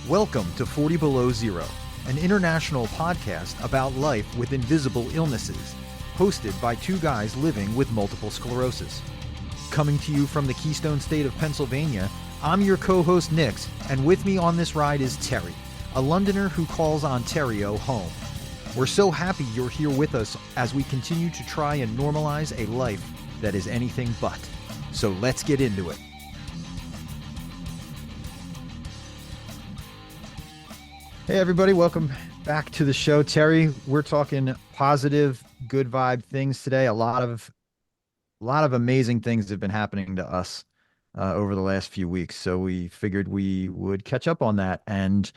Welcome to 40 Below Zero, an international podcast about life with invisible illnesses, hosted by two guys living with multiple sclerosis. Coming to you from the Keystone State of Pennsylvania, I'm your co-host Nix, and with me on this ride is Terry, a Londoner who calls Ontario home. We're so happy you're here with us as we continue to try and normalize a life that is anything but. So let's get into it. Hey everybody, welcome back to the show. Terry, we're talking positive, good vibe things today. A lot of amazing things have been happening to us over the last few weeks. So we figured we would catch up on that. And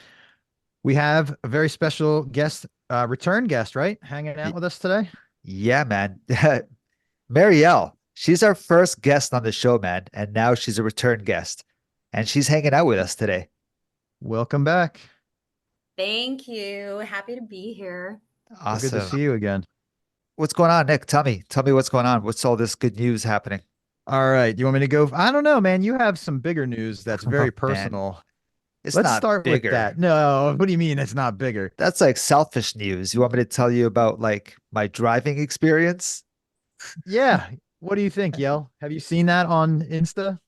we have a very special guest, return guest, right? Hanging out with us today. Yeah, man. Marielle, she's our first guest on the show, man. And now she's a return guest. And she's hanging out with us today. Welcome back. Thank you. Happy to be here. Awesome. Good to see you again. What's going on, Nick? Tell me what's going on. What's all this good news happening? All right. You want me to go? I don't know, man. You have some bigger news that's very Oh, personal. man. It's Let's not start bigger. with that. No, what do you mean it's not bigger? That's like selfish news. You want me to tell you about like my driving experience? Yeah. What do you think, Yell? Have you seen that on Insta?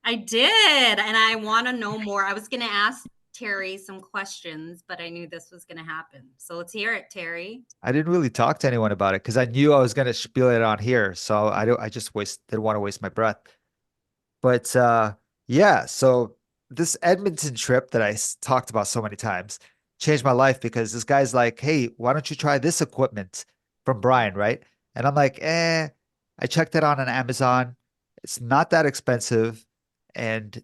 I did, and I want to know more. I was going to ask Terry some questions, but I knew this was going to happen. So let's hear it, Terry. I didn't really talk to anyone about it because I knew I was going to spiel it on here. So I just didn't want to waste my breath. But yeah, so this Edmonton trip that I talked about so many times changed my life because this guy's like, hey, why don't you try this equipment from Brian, right? And I'm like, I checked it on Amazon. It's not that expensive. And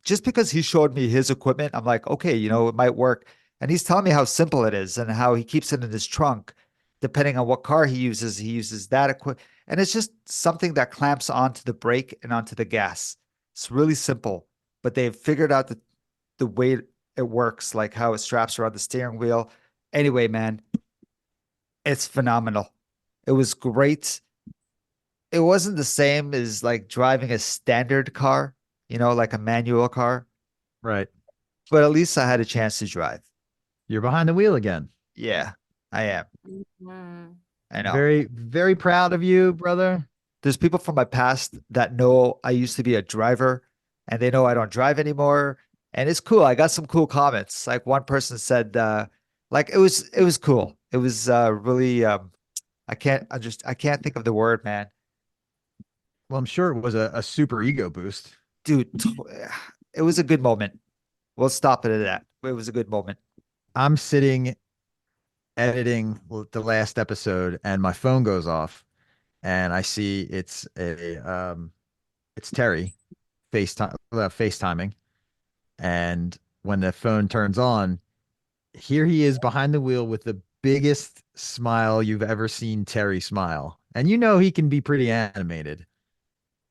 just because he showed me his equipment, I'm like, okay, it might work. And he's telling me how simple it is and how he keeps it in his trunk. Depending on what car he uses that equipment. And it's just something that clamps onto the brake and onto the gas. It's really simple, but they've figured out the way it works, like how it straps around the steering wheel. Anyway, man, it's phenomenal. It was great. It wasn't the same as like driving a standard car, like a manual car, Right. but at least I had a chance to drive. You're behind the wheel again. Yeah, I am. Mm-hmm. I know. Very, very proud of you, brother. There's people from my past that know I used to be a driver and they know I don't drive anymore. And it's cool. I got some cool comments. Like one person said, like it was cool. It was really I can't think of the word, man. Well, I'm sure it was a super ego boost. Dude, it was a good moment. We'll stop it at that. It was a good moment. I'm sitting editing the last episode and my phone goes off and I see it's Terry FaceTiming. And when the phone turns on, here he is behind the wheel with the biggest smile you've ever seen Terry smile. And he can be pretty animated.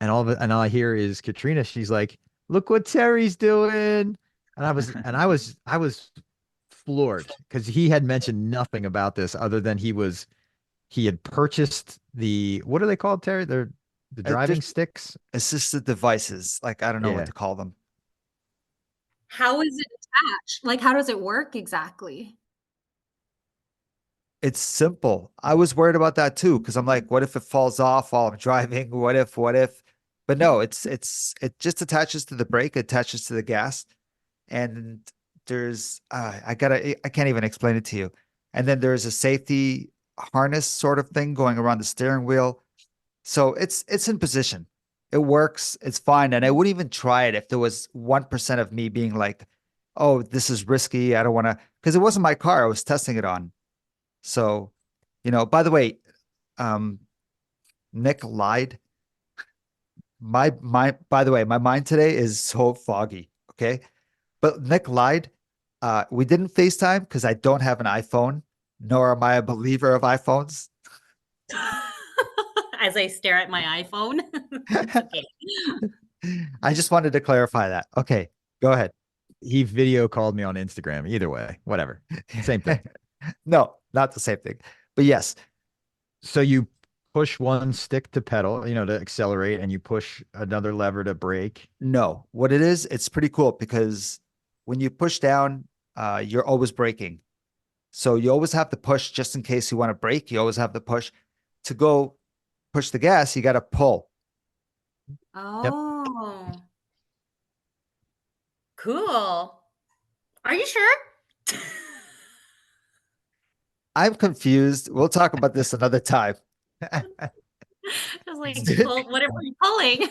And all I hear is Katrina. She's like, "Look what Terry's doing." And I was floored because he had mentioned nothing about this other than he had purchased what are they called, Terry? They're the driving sticks, assisted devices. Like, I don't know what to call them. How is it attached? Like, how does it work exactly? It's simple. I was worried about that too, because I'm like, what if it falls off while I'm driving? What if? But no, it just attaches to the brake, attaches to the gas, and there's I can't even explain it to you. And then there's a safety harness sort of thing going around the steering wheel. So it's in position. It works. It's fine. And I wouldn't even try it if there was 1% of me being like, oh, this is risky. I don't want to, because it wasn't my car. I was testing it on. So, by the way, Nick lied. By the way, my mind today is so foggy. Okay. But Nick lied. We didn't FaceTime because I don't have an iPhone, nor am I a believer of iPhones. As I stare at my iPhone. It's okay. I just wanted to clarify that. Okay, go ahead. He video called me on Instagram. Either way, whatever. Same thing. No, not the same thing. But yes. So you push one stick to pedal, to accelerate, and you push another lever to brake. No, what it is, it's pretty cool because when you push down, you're always braking. So you always have to push just in case you want to brake. You always have to push. To go push the gas, you got to pull. Yep. Oh, cool. Are you sure? I'm confused. We'll talk about this another time. Just like pull whatever you're pulling.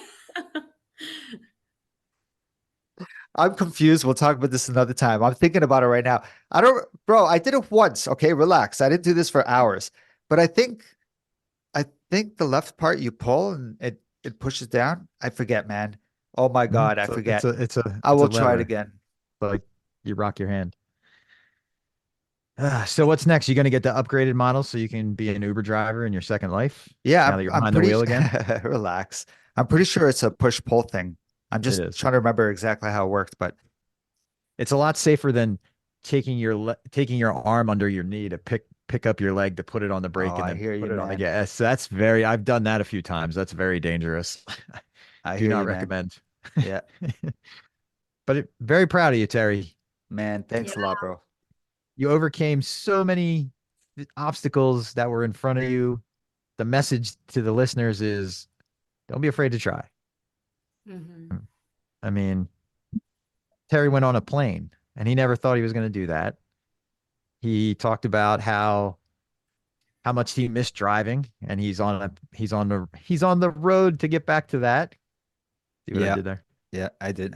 I'm confused. We'll talk about this another time. I'm thinking about it right now. I don't, bro, I did it once. Okay, relax. I didn't do this for hours. But I think the left part you pull and it pushes down. I forget, man. Oh my Mhm. God, I So it's forget. a it's a I it's a will try it lever. again. Like you rock your hand. So what's next? You gonna get the upgraded model so you can be an Uber driver in your second life Yeah, now that you're I'm behind the pretty wheel again? relax. I'm pretty sure it's a push pull thing. I'm It just is. trying to remember exactly how it worked, but It's a lot safer than taking your arm under your knee to pick up your leg to put it on the oh, brake and I then hear you, put it on the man. gas. So that's very I've done that a few times. That's very dangerous. I Do hear not you, man. recommend. Yeah, Very proud of you, Terry. man. Yeah. Thanks a lot, bro. You overcame so many obstacles that were in front of you. The message to the listeners is don't be afraid to try. Mhm. I mean, Terry went on a plane and he never thought he was going to do that. He talked about how much he missed driving and he's on the road to get back to that. See what I Yeah, did there? yeah, I did.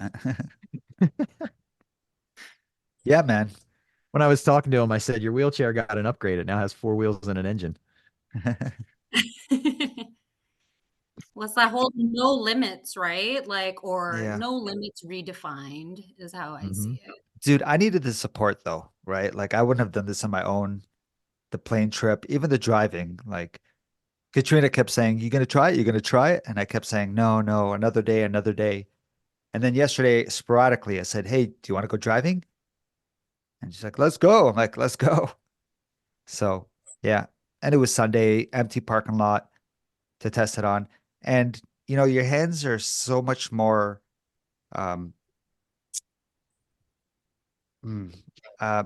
Yeah, man. When I was talking to him, I said, your wheelchair got an upgrade. It now has four wheels and an engine. What's that whole no limits, right? Like, or Yeah. no limits redefined is how I Hmm. see it. Dude, I needed the support though, right? Like I wouldn't have done this on my own. The plane trip, even the driving. Like Katrina kept saying, "You gonna try it? You gonna try it?" And I kept saying, "No, no, another day, another day." And then yesterday, sporadically, I said, "Hey, do you want to go driving?" And she's like, "Let's go." I'm like, "Let's go." So yeah. And it was Sunday, empty parking lot to test it on. And your hands are so much more um mm, uh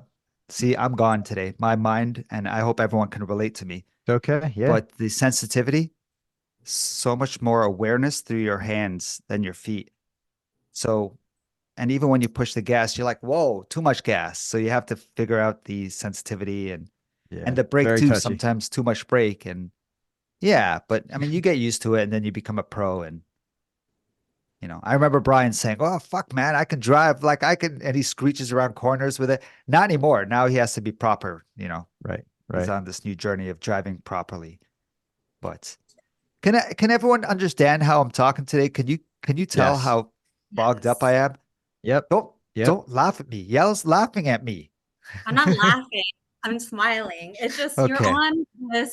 see, I'm gone today. My mind, and I hope everyone can relate to me. It's okay. Yeah. But the sensitivity, so much more awareness through your hands than your feet. So, and even when you push the gas, you're like, whoa, too much gas. So you have to figure out the sensitivity and Yeah. the brake Very too, touchy. sometimes too much brake. And yeah, but I mean, you get used to it and then you become a pro. And, I remember Brian saying, oh, fuck, man, I can drive like I can. And he screeches around corners with it. Not anymore. Now he has to be proper. Right. He's Right. on this new journey of driving properly. But can everyone understand how I'm talking today? Can you tell Yes. how fogged up Yes. I am? Yep. Don't Yep. don't laugh at me. Yell's laughing at me. I'm not laughing. I'm smiling. It's just Okay.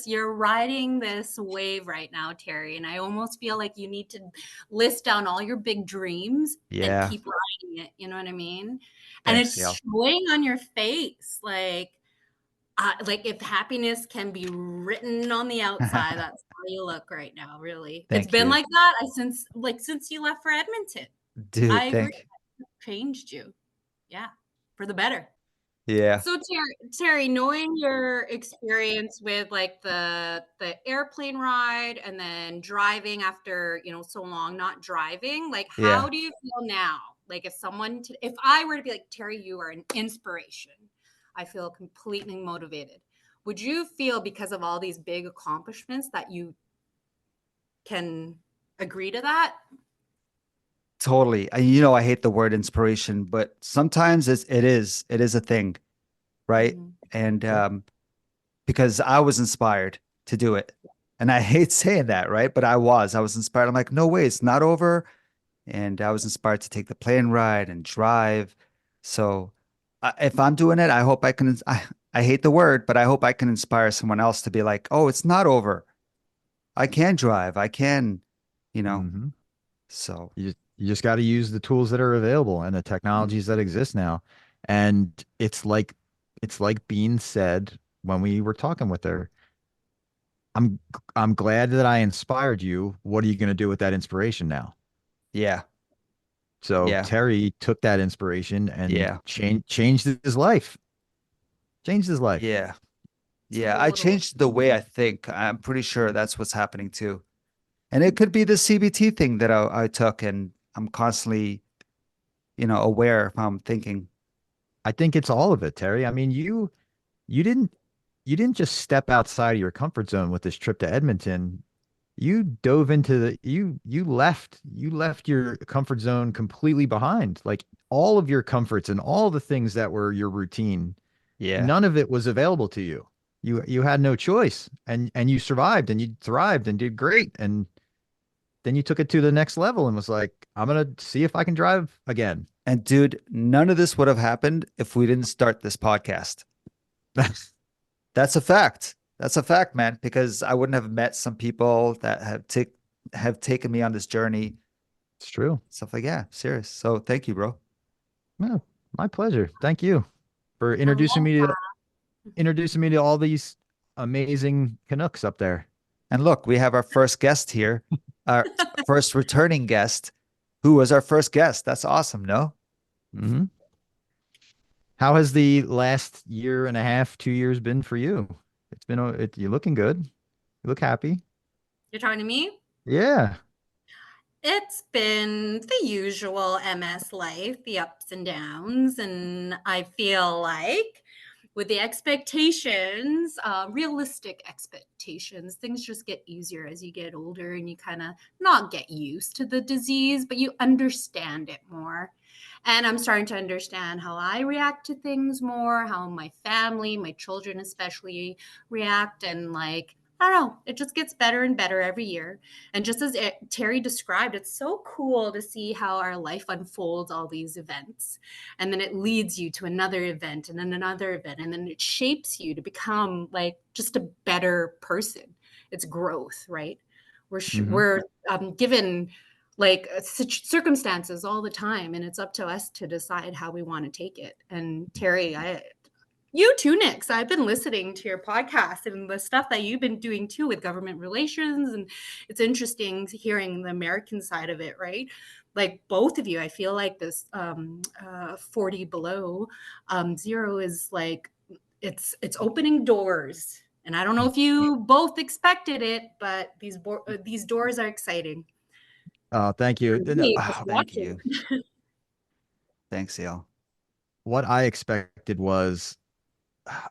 you're riding this wave right now, Terry. And I almost feel like you need to list down all your big dreams and Yeah. keep riding it. You know what I mean? And Thanks, it's Yell. showing on your face. Like if happiness can be written on the outside, that's how you look right now, really. It's Thank been you. like that since you left for Edmonton. I Dude, agree. thank It changed you. Yeah, for the better. Yeah. So Terry, knowing your experience with like the airplane ride and then driving after, so long not driving, like Yeah. how do you feel now? Like if I were to be like, Terry, you are an inspiration. I feel completely motivated. Would you feel because of all these big accomplishments that you can agree to that? Totally. I hate the word inspiration, but sometimes it is a thing, right? Mhm. And Yep. because I was inspired to do it. And I hate saying that, right? But I was inspired. I'm like, no way, it's not over. And I was inspired to take the plane ride and drive. So if I'm doing it, I hope I can. I hate the word, but I hope I can inspire someone else to be like, oh, it's not over. I can drive. I can, you know. Hmm. So You just got to use the tools that are available and the mm, technologies that exist now. And it's like Bean said when we were talking with her. I'm I'm glad that I inspired you. What are you going to do with that inspiration now? yeah, So Yeah. Terry took that inspiration and Yeah. changed his life. Changed his life. Yeah. Yeah. I Total. changed the way I think. I'm pretty sure that's what's happening too. And it could be the CBT thing that I took, and I'm constantly, aware of how I'm thinking. I think it's all of it, Terry. I mean, you didn't you didn't just step outside of your comfort zone with this trip to Edmonton. You dove into you left your comfort zone completely behind. Like all of your comforts and all the things that were your routine, Yeah. none of it was available to you. You had no choice, and you survived and you thrived and did great. And then you took it to the next level and was like, I'm gonna see if I can drive again. And dude, none of this would have happened if we didn't start this podcast. It's That's a fact. That's a fact, man, because I wouldn't have met some people that have taken me on this journey. true. Stuff like, yeah, serious. So thank you, bro. No, my pleasure. Thank you for I love introducing me to all these amazing Canucks up there. And look, we have our first guest here, our first returning guest. Who was our first guest? That's awesome, no? Hmm. How has the last year and a half, 2 years been for you? You're looking good. You look happy. You're talking to me? Yeah. It's been the usual MS life, the ups and downs. And I feel like with the expectations, realistic expectations, things just get easier as you get older and you kind of not get used to the disease, but you understand it more. And I'm starting to understand how I react to things more, how my family, my children especially react. And like, I don't know, it just gets better and better every year. And just as Terry described, it's so cool to see how our life unfolds all these events. And then it leads you to another event and then another event. And then it shapes you to become like just a better person. It's growth, right? Hmm. We're given like circumstances all the time. And it's up to us to decide how we want to take it. And Terry, you too, Nix. I've been listening to your podcast and the stuff that you've been doing too with government relations. And it's interesting hearing the American side of it, right? Like both of you, I feel like this 40 below zero is like it's opening doors. And I don't know if you both expected it, but these doors are exciting. Oh, thank For you. me, just Oh, thank watching. you. Thanks, Yale. What I expected was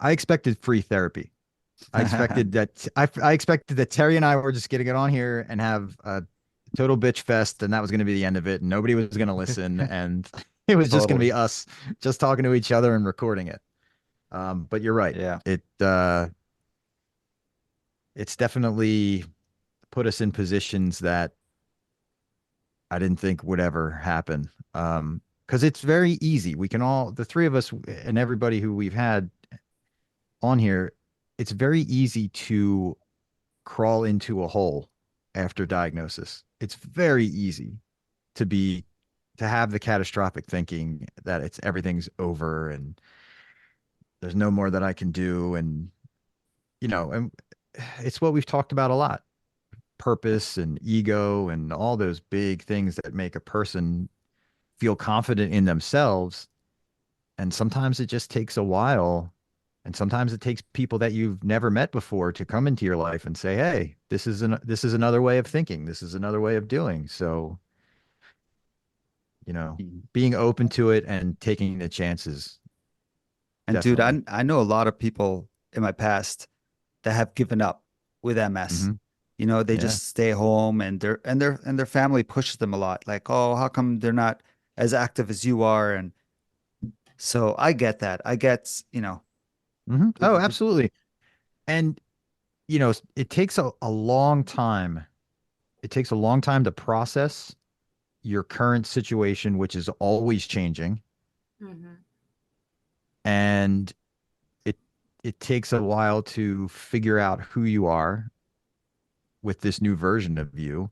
I expected free therapy. I expected that Terry and I were just gonna get on here and have a total bitch fest, and that was gonna be the end of it, and nobody was gonna listen, and it was just gonna be Totally. us just talking to each other and recording it. But you're right. Yeah. It's definitely put us in positions that I didn't think would ever happen. Because it's very easy. We can all, the three of us and everybody who we've had on here, it's very easy to crawl into a hole after diagnosis. It's very easy to be to have the catastrophic thinking that it's everything's over and there's no more that I can do. And and it's what we've talked about a lot. Purpose and ego and all those big things that make a person feel confident in themselves. And sometimes it just takes a while. And sometimes it takes people that you've never met before to come into your life and say, "Hey, this is another way of thinking. This is another way of doing." So, you know, Mm. being open to it and taking the chances, And dude, definitely. I know a lot of people in my past that have given up with MS. Hmm. They Yeah. just stay home, and their family pushes them a lot. Like, oh, how come they're not as active as you are? And so I get that. I get, Hmm. with Oh, the absolutely. And, it takes a long time. It takes a long time to process your current situation, which is always changing. Mhm. And it it takes a while to figure out who you are with this new version of you.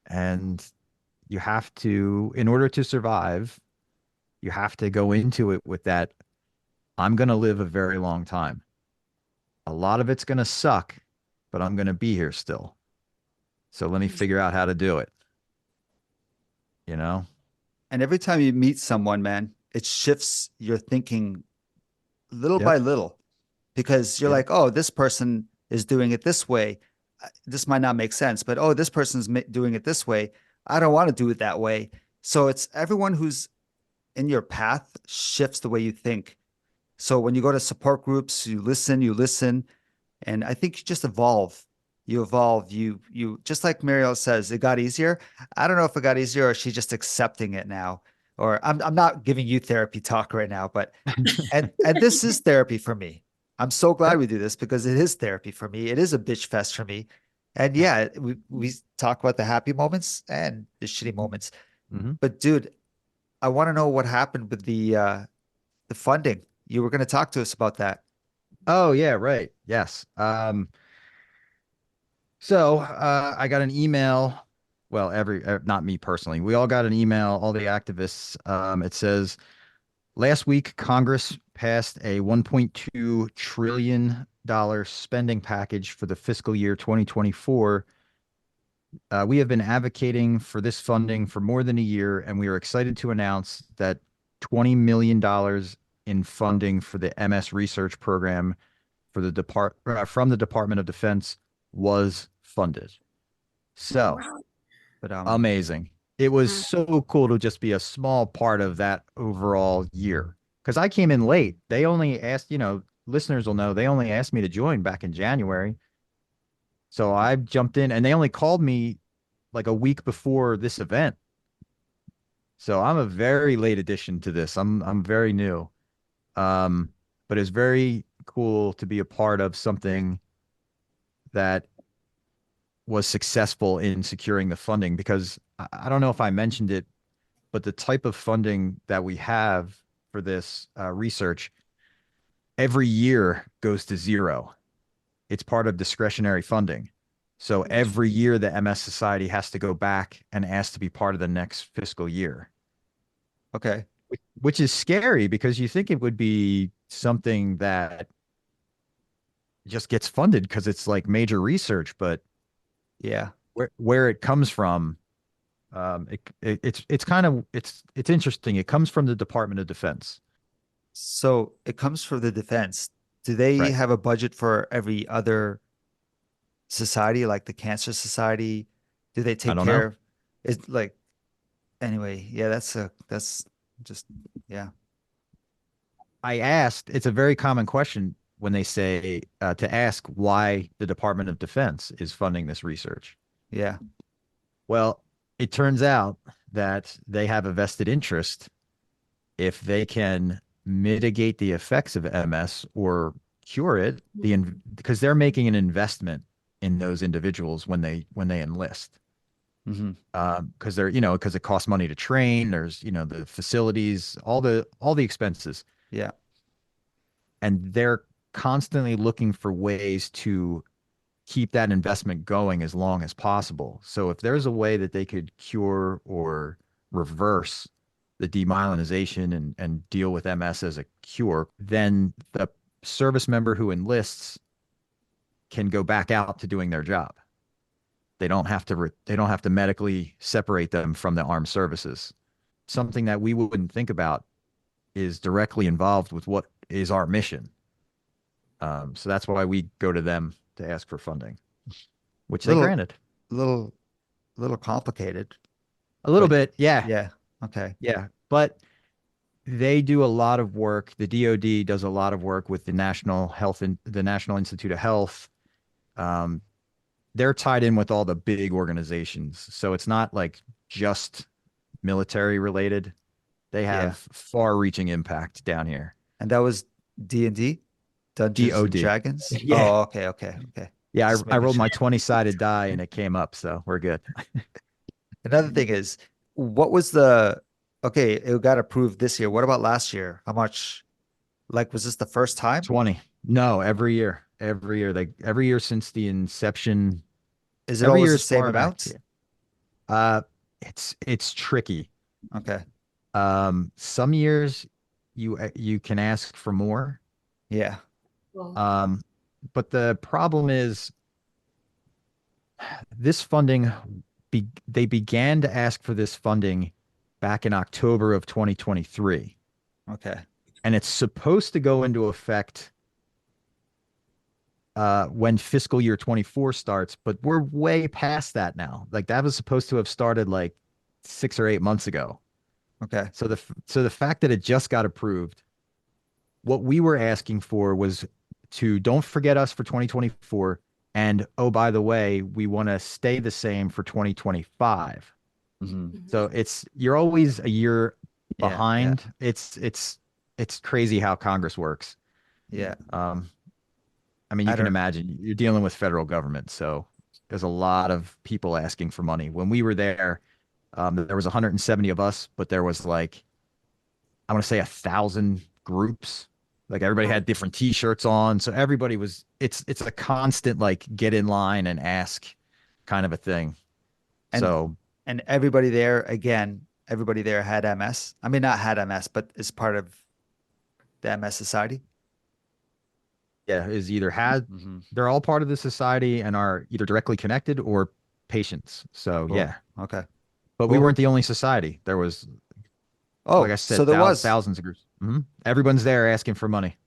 And you have to, in order to survive, you have to go into it with that, I'm going to live a very long time. A lot of it's going to suck, but I'm going to be here still. So let me figure out how to do it. you know? And every time you meet someone, man, it shifts your thinking little by Yep. little because you're Yep. like, oh, this person is doing it this way. This might not make sense, but oh, this person's doing it this way. I don't want to do it that way. So it's everyone who's in your path shifts the way you think. So when you go to support groups, you listen, and I think you just evolve. You evolve. You just like Marielle says, it got easier. I don't know if it got easier or she's just accepting it now. Or I'm not giving you therapy talk right now, but and this is therapy for me. I'm so glad Yep. we do this because it is therapy for me. It is a bitch fest for me. And yeah, we talk about the happy moments and the shitty moments. Hmm. But dude, I want to know what happened with the funding. You were going to talk to us about that. Oh yeah, right. Yes. So I got an email. Well, not me personally. We all got an email, all the activists. It says last week Congress passed a $1.2 trillion spending package for the fiscal year 2024. We have been advocating for this funding for more than a year, and we are excited to announce that $20 million in funding for the MS research program for from the Department of Defense was funded. So Wow. Phenomenal. amazing. It was Mm. so cool to just be a small part of that overall year. Because I came in late. They only asked, listeners will know, they only asked me to join back in January. So I jumped in and they only called me like a week before this event. So I'm a very late addition to this. I'm very new. Um, but it's very cool to be a part of something that was successful in securing the funding because I don't know if I mentioned it, but the type of funding that we have for this research every year goes to zero. It's part of discretionary funding. So every year the MS Society has to go back and ask to be part of the next fiscal year, Okay. which is scary because you think it would be something that just gets funded because it's like major research, but Yeah. where it comes from, it's kind of it's interesting. It comes from the Department of Defense. So it comes from the defense. Do they Right. have a budget for every other society, like the Cancer Society? Do they I take don't care know. of it? Like, anyway, yeah, that's just, yeah. I asked, it's a very common question when they say to ask why the Department of Defense is funding this research. Yeah. Well, it turns out that they have a vested interest if they can mitigate the effects of MS or cure it, because they're making an investment in those individuals when they enlist. Hmm. Because because it costs money to train, there's, the facilities, all the expenses. Yeah. And they're constantly looking for ways to keep that investment going as long as possible. So if there's a way that they could cure or reverse the demyelinization and deal with MS as a cure, then the service member who enlists can go back out to doing their job. They don't have to medically separate them from the armed services. Something that we wouldn't think about is directly involved with what is our mission. So that's why we go to them to ask for funding, which they Little, granted. little, little complicated, A little but bit, yeah, yeah. Okay. yeah. But they do a lot of work. The DoD does a lot of work with the National Institute of Health. Um, they're tied in with all the big organizations, so it's not like just military related. They Yeah. have far-reaching impact down here. And that was D&D, Dungeons and DoD. Dragons. Yeah, Oh, okay, okay, okay. yeah. Just I making rolled sure. my 20-sided die and it came up, so we're good. Another thing is, what was the, okay, it got approved this year. What about last year? How much, like, was this the first time? 20. No, every year since the inception, Is it every always year the as same far back. amount? Uh, it's tricky. Okay. Some years you can ask for more. Yeah. Well, Um, but the problem is this funding they began to ask for this funding back in October of 2023. Okay. And it's supposed to go into effect when fiscal year 24 starts, but we're way past that now. Like that was supposed to have started like 6 or 8 months ago. Okay. So the fact that it just got approved, what we were asking for was to don't forget us for 2024. And oh, by the way, we want to stay the same for 2025. Hmm. So you're always a year Yeah. Yeah. behind. It's crazy how Congress works. Yeah. Um, I mean, you I can don't. imagine you're dealing with federal government, so there's a lot of people asking for money. When we were there, there was 170 of us, but there was like I want to say 1,000 groups. Like everybody Wow. had different T-shirts on, so everybody was. It's a constant like get in line and ask kind of a thing. And So and everybody there again. Everybody there had MS. I mean, not had MS, but is part of the MS Society. yeah, is either had Hmm. they're all part of the society and are either directly connected or patients. So Cool. yeah, Okay. but we Cool. weren't the only society. There was, like I Oh, so said, there was. thousands of groups. Everyone's there asking for money.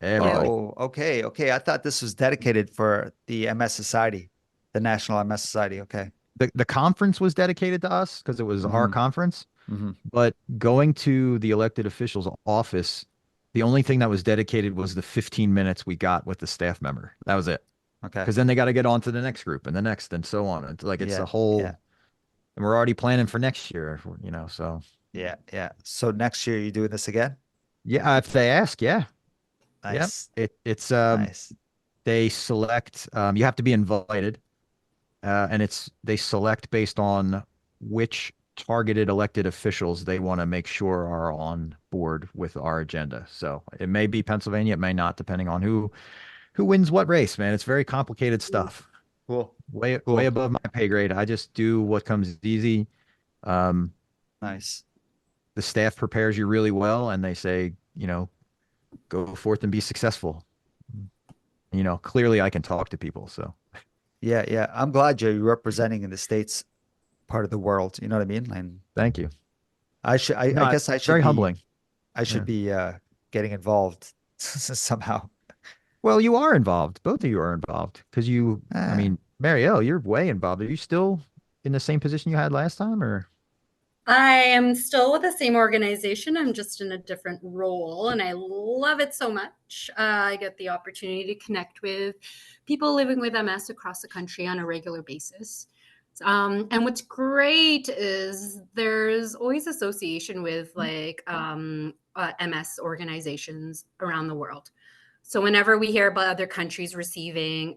Yeah. Everybody. Oh, okay. Okay. I thought this was dedicated for the MS Society, the National MS Society. Okay. The conference was dedicated to us because it was our Hmm. conference. Hmm. But going to the elected official's office, the only thing that was dedicated was the 15 minutes we got with the staff member. That was it. Okay. Because then they got to get on to the next group and the next and so on. It's like it's a Yeah. whole, Yeah. and we're already planning for next year, so Yeah. Yeah. So next year you doing this again? yeah, if they ask, yeah. Yeah. Nice. It's Nice. they select you have to be invited. And they select based on which targeted elected officials they want to make sure are on board with our agenda. So it may be Pennsylvania, it may not, depending on who wins what race, man. It's very complicated stuff. Cool. Way Cool. above my pay grade. I just do what comes easy. Um, Nice. the staff prepares you really well, and they say, go forth and be successful. Clearly I can talk to people. So Yeah. Yeah. I'm glad you're representing in the States part of the world. You know what I mean? And thank you. I No, guess it's very humbling. I should Yeah. be getting involved somehow. Well, you are involved. Both of you are involved because I Ah, mean, Marielle, you're way involved. Are you still in the same position you had last time or? I am still with the same organization. I'm just in a different role, and I love it so much. I get the opportunity to connect with people living with MS across the country on a regular basis. And what's great is there's always association with like MS organizations around the world. So whenever we hear about other countries receiving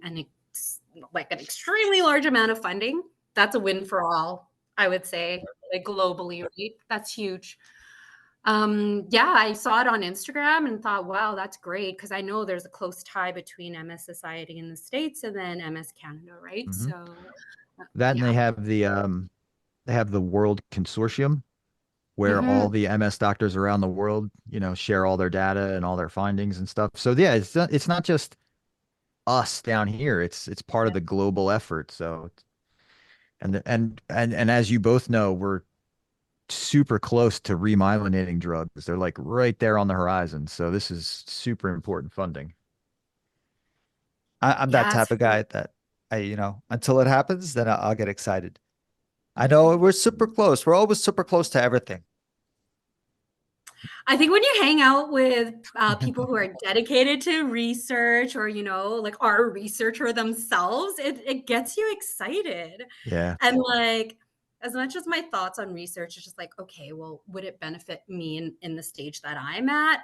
like an extremely large amount of funding, that's a win for all, I would say, like globally, right? That's huge. Yeah, I saw it on Instagram and thought, wow, that's great because I know there's a close tie between MS Society in the States and then MS Canada, right? Mhm. So, That and yeah. they have the World Consortium where all Hmm. the MS doctors around the world, share all their data and all their findings and stuff. So yeah, it's not just us down here. It's part of Yeah. the global effort. So and as you both know, we're super close to remyelinating drugs. They're like right there on the horizon. So this is super important funding. I'm that Yeah, type of guy that until it happens, then I'll get excited. I know we're super close. We're always super close to everything. I think when you hang out with people who are dedicated to research or, like are a researcher themselves, it gets you excited. Yeah. And like, as much as my thoughts on research is just like, okay, well, would it benefit me in the stage that I'm at?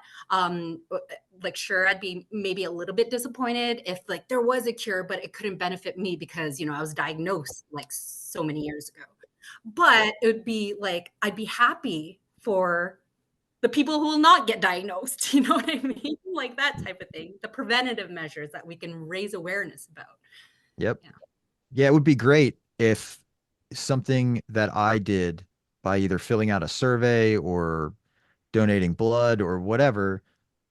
Like, sure, I'd be maybe a little bit disappointed if like there was a cure, but it couldn't benefit me because, I was diagnosed like so many years ago. But it would be like, I'd be happy for the people who will not get diagnosed. You know what I mean? Like that type of thing. The preventative measures that we can raise awareness about. Yep. Yeah. Yeah, it would be great if something that I did by either filling out a survey or donating blood or whatever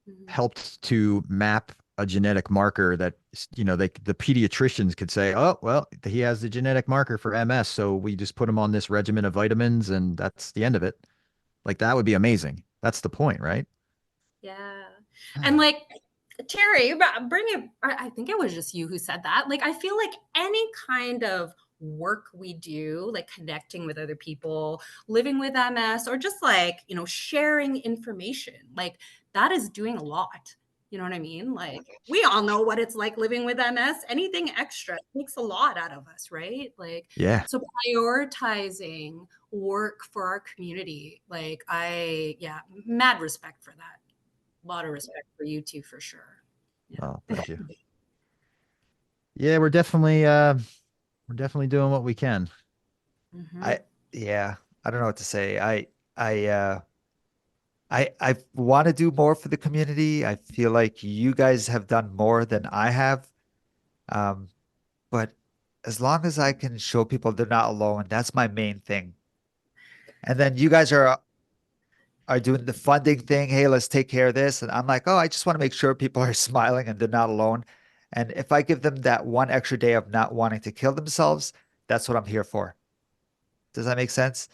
Mhm. helped to map a genetic marker that the pediatricians could say, oh well, he has the genetic marker for MS, so we just put him on this regimen of vitamins and that's the end of it. Like that would be amazing. That's the point, right? Yeah. And like Terry, bring it. I think it was just you who said that. Like, I feel like any kind of work we do, like connecting with other people, living with MS, or just like, sharing information, like that is doing a lot. You know what I mean? Like, we all know what it's like living with MS. Anything extra takes a lot out of us, right? Like, Yeah. so prioritizing work for our community, like, yeah, mad respect for that. A lot of respect for you two for sure. Yeah. Oh, thank you. Yeah, we're definitely doing what we can. Hmm. I yeah, I don't know what to say. I I want to do more for the community. I feel like you guys have done more than I have. Um, but as long as I can show people they're not alone, that's my main thing. And then you guys are doing the funding thing. Hey, let's take care of this. And I'm like, oh, I just want to make sure people are smiling and they're not alone. And if I give them that one extra day of not wanting to kill themselves, that's what I'm here for. Does that make sense?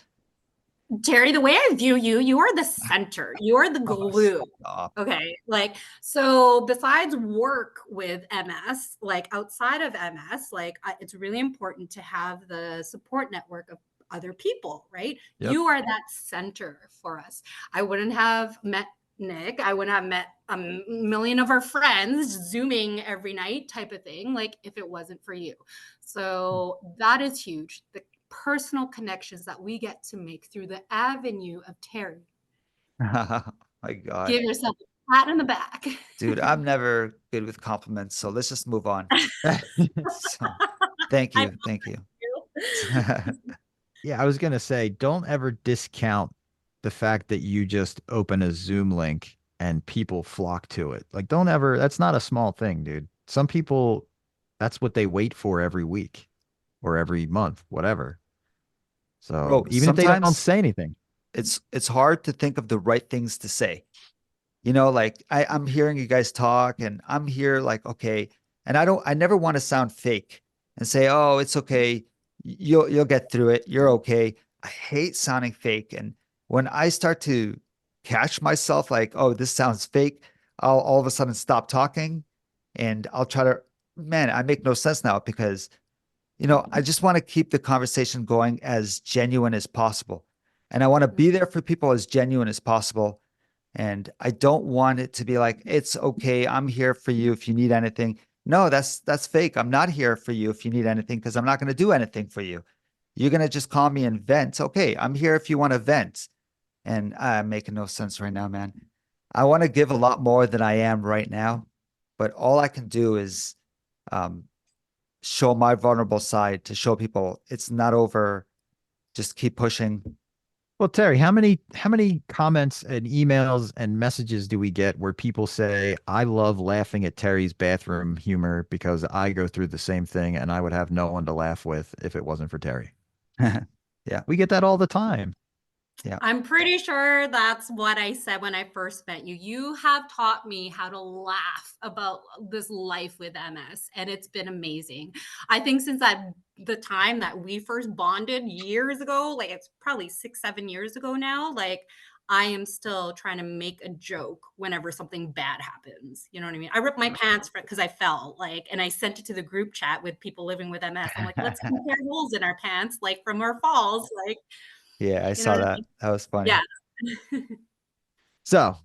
Terry, the way I view you, you are the center, you are the Oh, glue. stop. Okay. Like, so besides work with MS, like outside of MS, like it's really important to have the support network of other people, right? Yep. You are that center for us. I wouldn't have met Nick. I wouldn't have met a million of our friends zooming every night type of thing, like if it wasn't for you. So that is huge. The personal connections that we get to make through the avenue of Terry. My God. Give yourself a pat on the back. Dude, I'm never good with compliments, so let's just move on. So, thank I you. Thank you. you. Yeah, I was gonna say, don't ever discount the fact that you just open a Zoom link and people flock to it. Like, don't ever, that's not a small thing, dude. Some people, that's what they wait for every week or every month, whatever. So Bro, even if they don't sometimes say anything. it's hard to think of the right things to say. Like I'm hearing you guys talk and I'm here like, okay, and I never want to sound fake and say, oh, it's okay. You'll get through it. You're okay. I hate sounding fake. And when I start to catch myself like, oh, this sounds fake, I'll all of a sudden stop talking and I'll try to, man, I make no sense now because I just want to keep the conversation going as genuine as possible. And I want to be there for people as genuine as possible. And I don't want it to be like, it's okay, I'm here for you if you need anything. No, that's fake. I'm not here for you if you need anything because I'm not going to do anything for you. You're going to just call me and vent. Okay, I'm here if you want to vent. And I'm making no sense right now, man. I want to give a lot more than I am right now, but all I can do is um, show my vulnerable side to show people it's not over. Just keep pushing. Well, Terry, how many comments and emails and messages do we get where people say, "I love laughing at Terry's bathroom humor because I go through the same thing and I would have no one to laugh with if it wasn't for Terry." Yeah, We get that all the time. yeah. I'm pretty sure that's what I said when I first met you. You have taught me how to laugh about this life with MS, and it's been amazing. I think since the time that we first bonded years ago, like it's probably 6, 7 years ago now, like I am still trying to make a joke whenever something bad happens. You know what I mean? I ripped my pants because I fell, like, and I sent it to the group chat with people living with MS. I'm like, let's compare holes in our pants, like from our falls, like, Yeah, I you know saw what I that. mean? That was Yeah. funny. So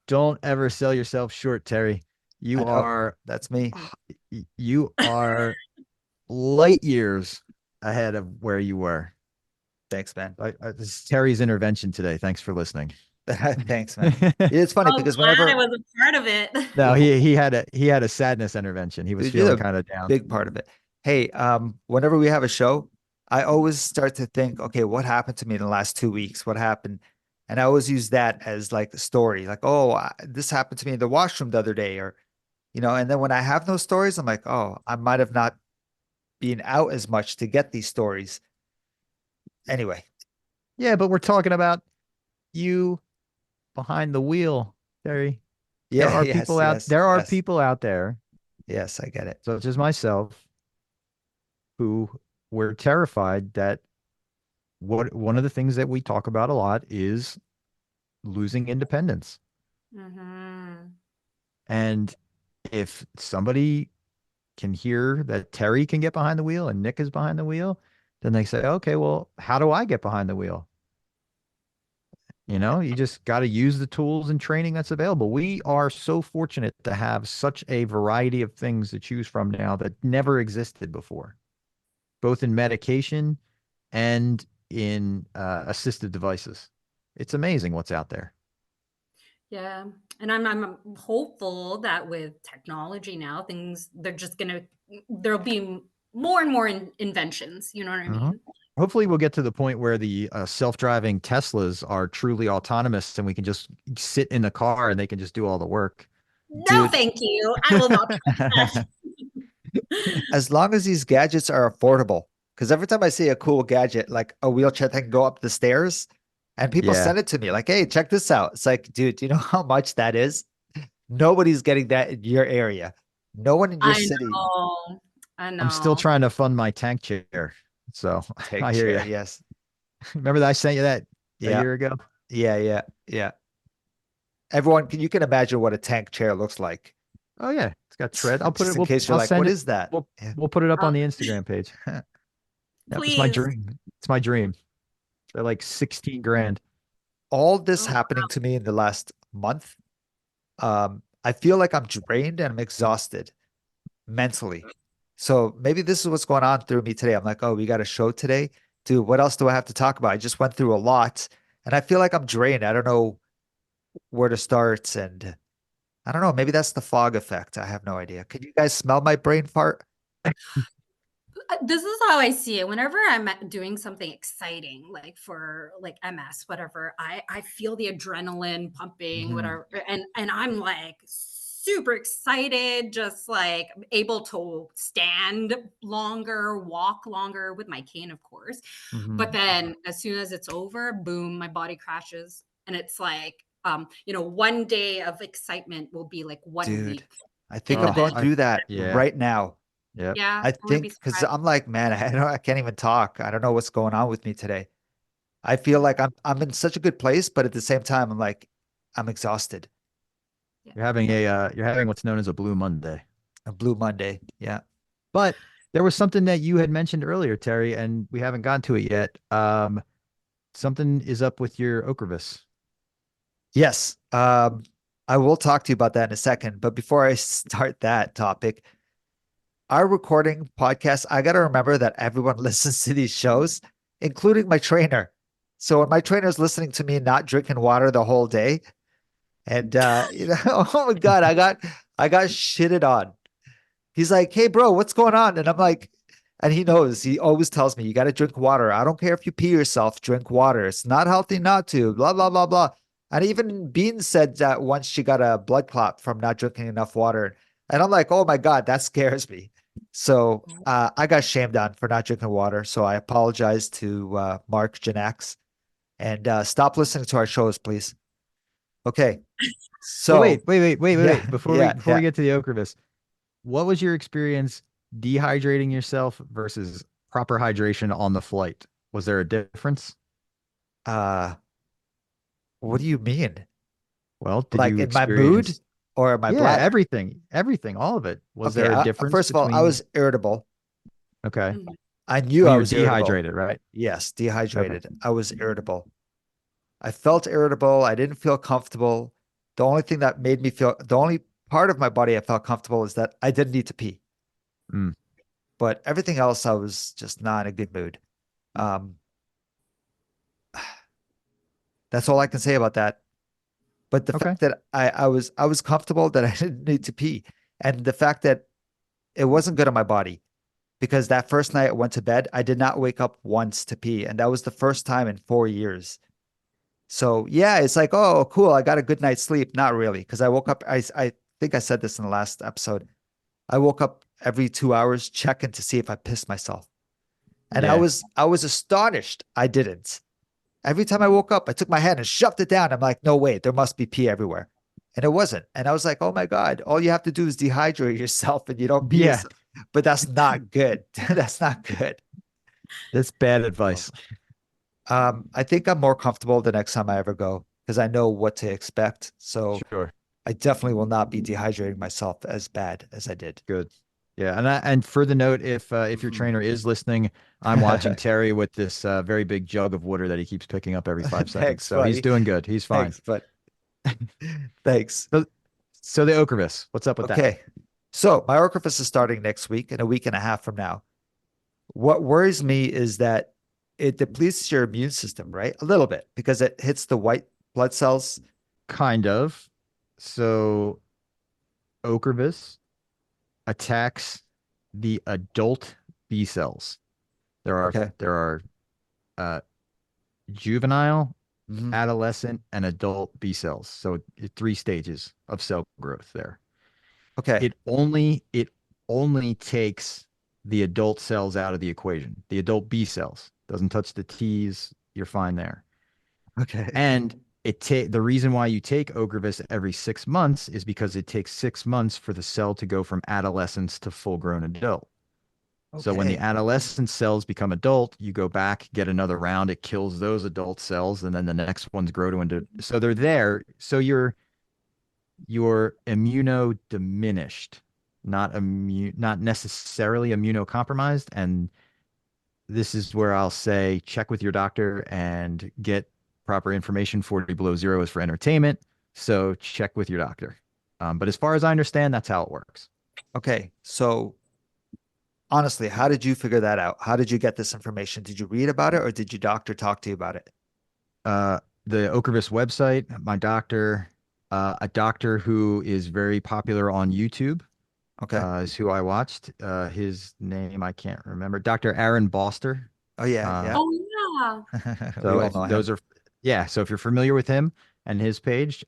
don't ever sell yourself short, Terry. I You know. are That's me. you are light years ahead of where you were. Thanks, man. This is Terry's intervention today. Thanks for listening. Thanks, man. It's funny Oh, because glad I whenever, was a part of it. No, he had a sadness intervention. He was dude, you're feeling a kind of down. big part of it. Hey, whenever we have a show, I always start to think, okay, what happened to me in the last 2 weeks? What happened? And I always use that as like the story, like, oh, this happened to me in the washroom the other day, or and then when I have those stories, I'm like, oh, I might have not been out as much to get these stories. Anyway, Yeah, but we're talking about you behind the wheel, Terry. yeah, yes, yes, There are yes, people out there, yes, I get it. such as myself, who were terrified that one of the things that we talk about a lot is losing independence. Mm-hmm. And if somebody can hear that Terry can get behind the wheel and Nick is behind the wheel, then they say, okay, well, how do I get behind the wheel? You just got to use the tools and training that's available. We are so fortunate to have such a variety of things to choose from now that never existed before, both in medication and in assistive devices. It's amazing what's out there. Yeah. And I'm hopeful that with technology now, they're just gonna there'll be more and more inventions. You know what I Uh-huh. mean? Hopefully, we'll get to the point where the self-driving Teslas are truly autonomous and we can just sit in the car and they can just do all the work. No, Dude, thank you. I will not touch that. as long as these gadgets are affordable, because every time I see a cool gadget, like a wheelchair that can go up the stairs, and people Yeah. send it to me, like, hey, check this out. It's like, dude, do you know how much that is? Nobody's getting that in your area. No one in your I city. know. I I'm still know. trying to fund my tank chair. So Take I hear you. chair, yes. Remember that I sent you that a Yeah, year ago? yeah, yeah, yeah. Everyone, you can imagine what a tank chair looks like. Oh yeah, it's got tread. I'll put Just it. in case you're I'll like, send what it. is that? We'll Yeah. we'll put it up Uh, on the Instagram page. Yep, it's my please. dream. It's my dream. They're like 16 grand. All this Oh, happening to me in the last month, I feel like I'm drained and I'm exhausted mentally. So maybe this is what's going on through me today. I'm like, oh, we got a show today. Dude, what else do I have to talk about? I just went through a lot and I feel like I'm drained. I don't know where to start. And I don't know. Maybe that's the fog effect. I have no idea. Can you guys smell my brain fart? this is how I see it. Whenever I'm doing something exciting, like for like MS, whatever, I feel the adrenaline pumping, Mhm. whatever, and I'm like super excited, just like able to stand longer, walk longer with my cane, of course. But Mhm. then as soon as it's over, boom, my body crashes, and it's like one day of excitement will be like one Dude, week I think in the I'm Oh, going bed. through that yeah. right now. Yep. Yeah, I I wouldn't be think because surprised. I'm like, man, I can't even talk. I don't know what's going on with me today. I feel like I'm in such a good place, but at the same time, I'm like, I'm exhausted. Yeah. You're having what's known as a blue Monday. A blue Monday. Yeah. But there was something that you had mentioned earlier, Terry, and we haven't gotten to it yet. Something is up with your Ocrevus. Yes. I will talk to you about that in a second. But before I start that topic, our recording podcast, I got to remember that everyone listens to these shows, including my trainer. So when my trainer is listening to me not drinking water the whole day, and oh my God, I got shitted on. He's like, hey, bro, what's going on? And I'm like, and he knows, he always tells me, you got to drink water. I don't care if you pee yourself, drink water. It's not healthy not to, blah, blah, blah, blah. And even Bean said that once she got a blood clot from not drinking enough water. And I'm like, oh my God, that scares me. So I got shamed on for not drinking water. So I apologize to Mark Janax and stop listening to our shows, please. Okay. But So yeah, wait. Before we yeah, before we yeah. get to the Ocrevus, what was your experience dehydrating yourself versus proper hydration on the flight? Was there a difference? Uh, what do you mean? Well, did Like you in my mood experience, or my yeah, bladder? everything, all of it. Was Okay, there a difference first of all, I between, was irritable. okay. Mhm. I knew Well, I you were was irritable. dehydrated, right? Yes, Okay. dehydrated. I was irritable. I felt irritable. I didn't feel comfortable. The only thing that made me feel, the only part of my body I felt comfortable is that I didn't need to pee. Mm, But everything else, I was just not in a good mood. Um, that's all I can say about that. But the okay. fact that I was comfortable that I didn't need to pee, and the fact that it wasn't good on my body because that first night I went to bed, I did not wake up once to pee, and that was the first time in 4 years. So yeah, it's like, oh, cool, I got a good night's sleep. Not really, because I woke up. I think I said this in the last episode. I woke up every 2 hours checking to see if I pissed myself, and I Yeah. was I was astonished I didn't. Every time I woke up, I took my hand and shoved it down. I'm like, no, wait, there must be pee everywhere. And it wasn't. And I was like, oh my God, all you have to do is dehydrate yourself and you don't pee Yeah. yourself. But that's not good. That's not good. That's bad Oh, advice. I think I'm more comfortable the next time I ever go because I know what to expect. So Sure. I definitely will not be dehydrating myself as bad as I did. Good. Yeah, and for the note, if your Mhm. trainer is listening, I'm watching Terry with this very big jug of water that he keeps picking up every 5 seconds. Thanks, So he's buddy. doing good. He's fine. Thanks, but thanks. So, so the Ocrevus, what's up with that? Okay. So my Orcrefus is starting next week in a week and a half from now. What worries me is that it depletes your immune system, right? A little bit because it hits the white blood cells. Kind of. So Ocrevus attacks the adult B cells. Okay. There are uh, juvenile, Hmm. adolescent, and adult B cells. So three stages of cell growth there. Okay. It only takes the adult cells out of the equation. The adult B cells doesn't touch the T's. You're fine there. Okay. And the reason why you take Ocrevus every 6 months is because it takes 6 months for the cell to go from adolescence to full grown adult. So when the Okay. adolescent cells become adult, you go back, get another round, it kills those adult cells, and then the next ones grow to into. So they're there. So you're immunodiminished, not necessarily immunocompromised. And this is where I'll say check with your doctor and get proper information. 40 below zero is for entertainment. So check with your doctor. But as far as I understand, that's how it works. Okay. So honestly, how did you figure that out? How did you get this information? Did you read about it or did your doctor talk to you about it? Uh, the Ocrevus website, my doctor, a doctor who is very popular on YouTube, Okay. is who I watched. His name I can't remember. Dr. Aaron Boster. Oh yeah, Uh, yeah. Oh yeah. We so all if know those him. are, yeah. So if you're familiar with him and his page,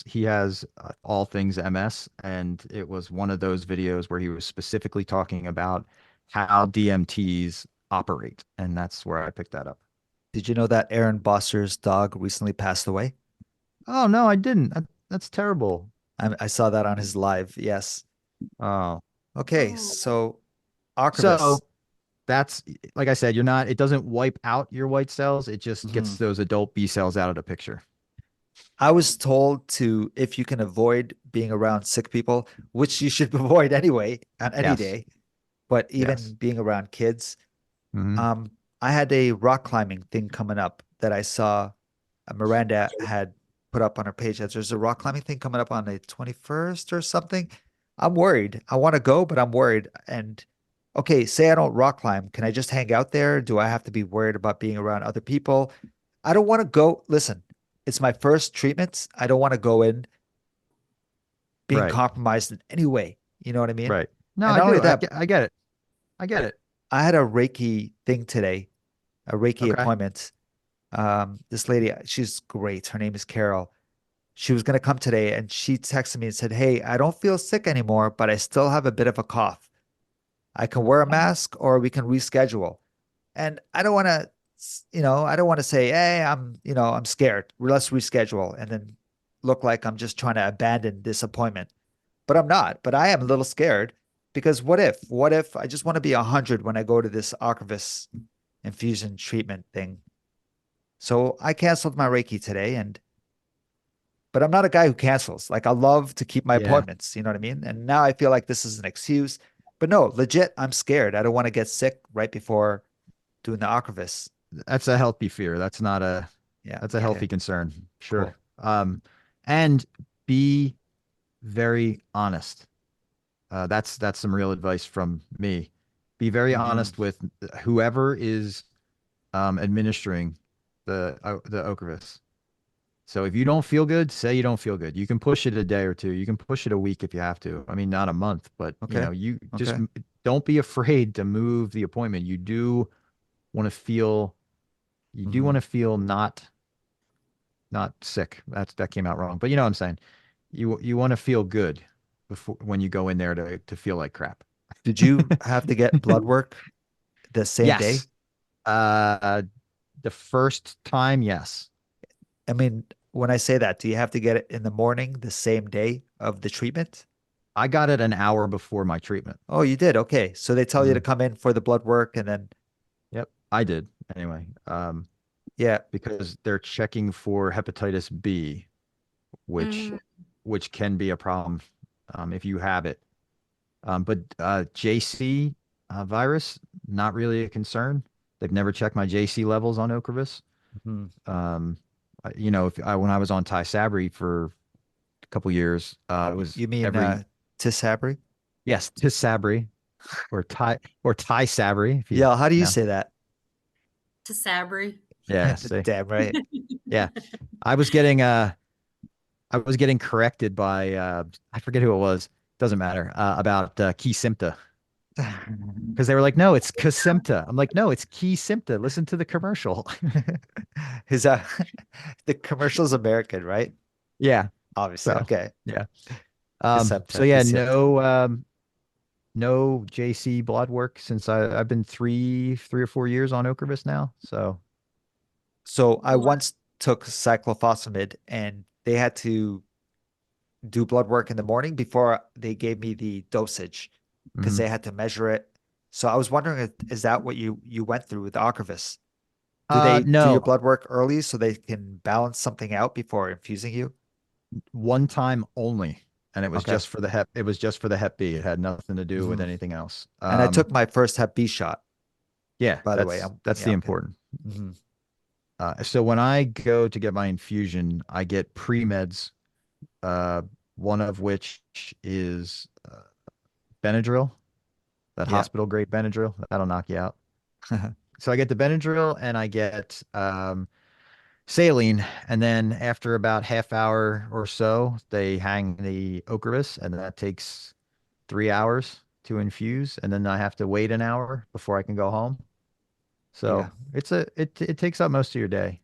he has all things MS, and it was one of those videos where he was specifically talking about how DMTs operate, and that's where I picked that up. Did you know that Aaron Boster's dog recently passed away? Oh no, I didn't. That's terrible. I saw that on his live. Yes. Oh, Okay, Oh. so Archivist. so that's like I said, it doesn't wipe out your white cells. It just Mhm. gets those adult B cells out of the picture. I was told to, if you can avoid being around sick people, which you should avoid anyway on any Yes. day, but Yes. even being around kids. Hmm. Um, I had a rock climbing thing coming up that I saw Miranda had put up on her page. That there's a rock climbing thing coming up on the 21st or something. I'm worried. I want to go, but I'm worried. And okay, say I don't rock climb. Can I just hang out there? Do I have to be worried about being around other people? I don't want to go. Listen, it's my first treatment. I don't want to go in being Right. compromised in any way. You know what I mean? Right. No, And I not only do. that, I get it. I get it. I had a Reiki thing today, a Reiki Okay. appointment. This lady, she's great. Her name is Carol. She was going to come today and she texted me and said, "Hey, I don't feel sick anymore, but I still have a bit of a cough. I can wear a mask or we can reschedule." And I don't want to, I don't want to say, "Hey, I'm scared. Let's reschedule," and then look like I'm just trying to abandon this appointment. But I'm not. But I am a little scared because what if? What if I just want to be 100 when I go to this Archivist infusion treatment thing? So I canceled my Reiki today, but I'm not a guy who cancels. Like I love to keep my Yeah. appointments, you know what I mean? And now I feel like this is an excuse. But no, legit, I'm scared. I don't want to get sick right before doing the Archivist. That's a healthy fear. Yeah. That's a Okay. healthy concern. Sure. Cool. And be very honest. That's some real advice from me. Be very Hmm. honest with whoever is administering the Ocrevus. So if you don't feel good, say you don't feel good. You can push it a day or two. You can push it a week if you have to. I mean, not a month, but Okay. you just Okay. don't be afraid to move the appointment. Want to feel, you do Hmm. want to feel not sick. That came out wrong, but you know what I'm saying. You want to feel good before when you go in there to feel like crap. Did you have to get blood work the same day? Yes. Uh, the first time, yes. I mean, when I say that, do you have to get it in the morning, the same day of the treatment? I got it an hour before my treatment. Oh, you did. Okay. So they tell you to Mhm. come in for the blood work and then, Yep, I did anyway. Yeah. because they're checking for hepatitis B, which Mm. can be a problem if you have it. But JC virus, not really a concern. They've never checked my JC levels on Ocrevus. Mhm. If when I was on Tysabri for a couple years, it was You mean every Tisabri? yes, Tysabri or Ty Sabri if you Yeah, how do you know. say that? To Sabri. Yeah, see. Damn right. Yeah. I was getting corrected by I forget who it was. Doesn't matter. About Kesimpta. Because they were like, no, it's Kesimpta. I'm like, no, it's Kesimpta. Listen to the commercial. Is that the commercial's American, right? Yeah. Obviously. So Okay. yeah. So Kisempta, yeah, Kisempta. no JC blood work since I've been three or 4 years on Ocrevus now. So So I Or once took cyclophosphamide and they had to do blood work in the morning before they gave me the dosage because mhm. they had to measure it. So I was wondering, is that what you went through with Ocrevus? Do they do your No, blood work early so they can balance something out before infusing you? one time only, and Okay. it was just for the Hep B. It had nothing to do with Hmm. anything else. And I took my first Hep B shot, Yeah, by the way. that's Yeah, the okay. important. Hmm. So when I go to get my infusion, I get pre-meds, uh, one of which is Benadryl, that Yeah. hospital grade Benadryl. That'll knock you out. So I get the Benadryl and I get saline, and then after about half hour or so, they hang the Ocrevus, and that takes 3 hours to infuse, and then I have to wait an hour before I can go home. Yeah. So it takes up most of your day,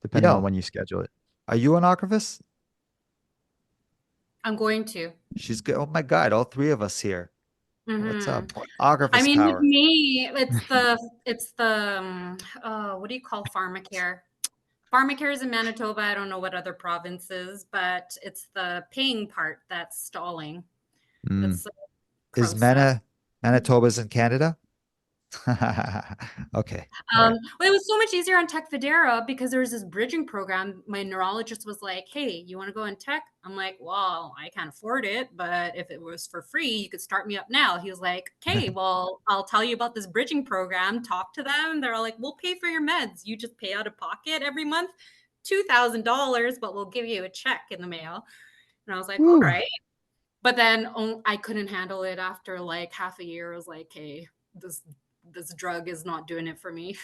depending on Yo, when you schedule it. are you on Ocrevus? I'm going to. She's good. Oh my God, all three of us here. What's Hmm. up? I Ocrevus mean, with power. me, it's the what do you call pharmacare? Pharmacare is in Manitoba. I don't know what other provinces, but it's the paying part that's stalling. Mm. It's the Is process. Manitoba's in Canada? Okay. All right. Well, it was so much easier on Tech Videra because there was this bridging program. My neurologist was like, "Hey, you want to go in tech?" I'm like, "Well, I can't afford it, but if it was for free, you could start me up now." He was like, "Okay, well, I'll tell you about this bridging program. Talk to them. They're all like, we'll pay for your meds. You just pay out of pocket every month, $2,000, but we'll give you a check in the mail." And I was like, "All Woo. right." But then I couldn't handle it after like half a year. I was like, "Hey, this drug is not doing it for me."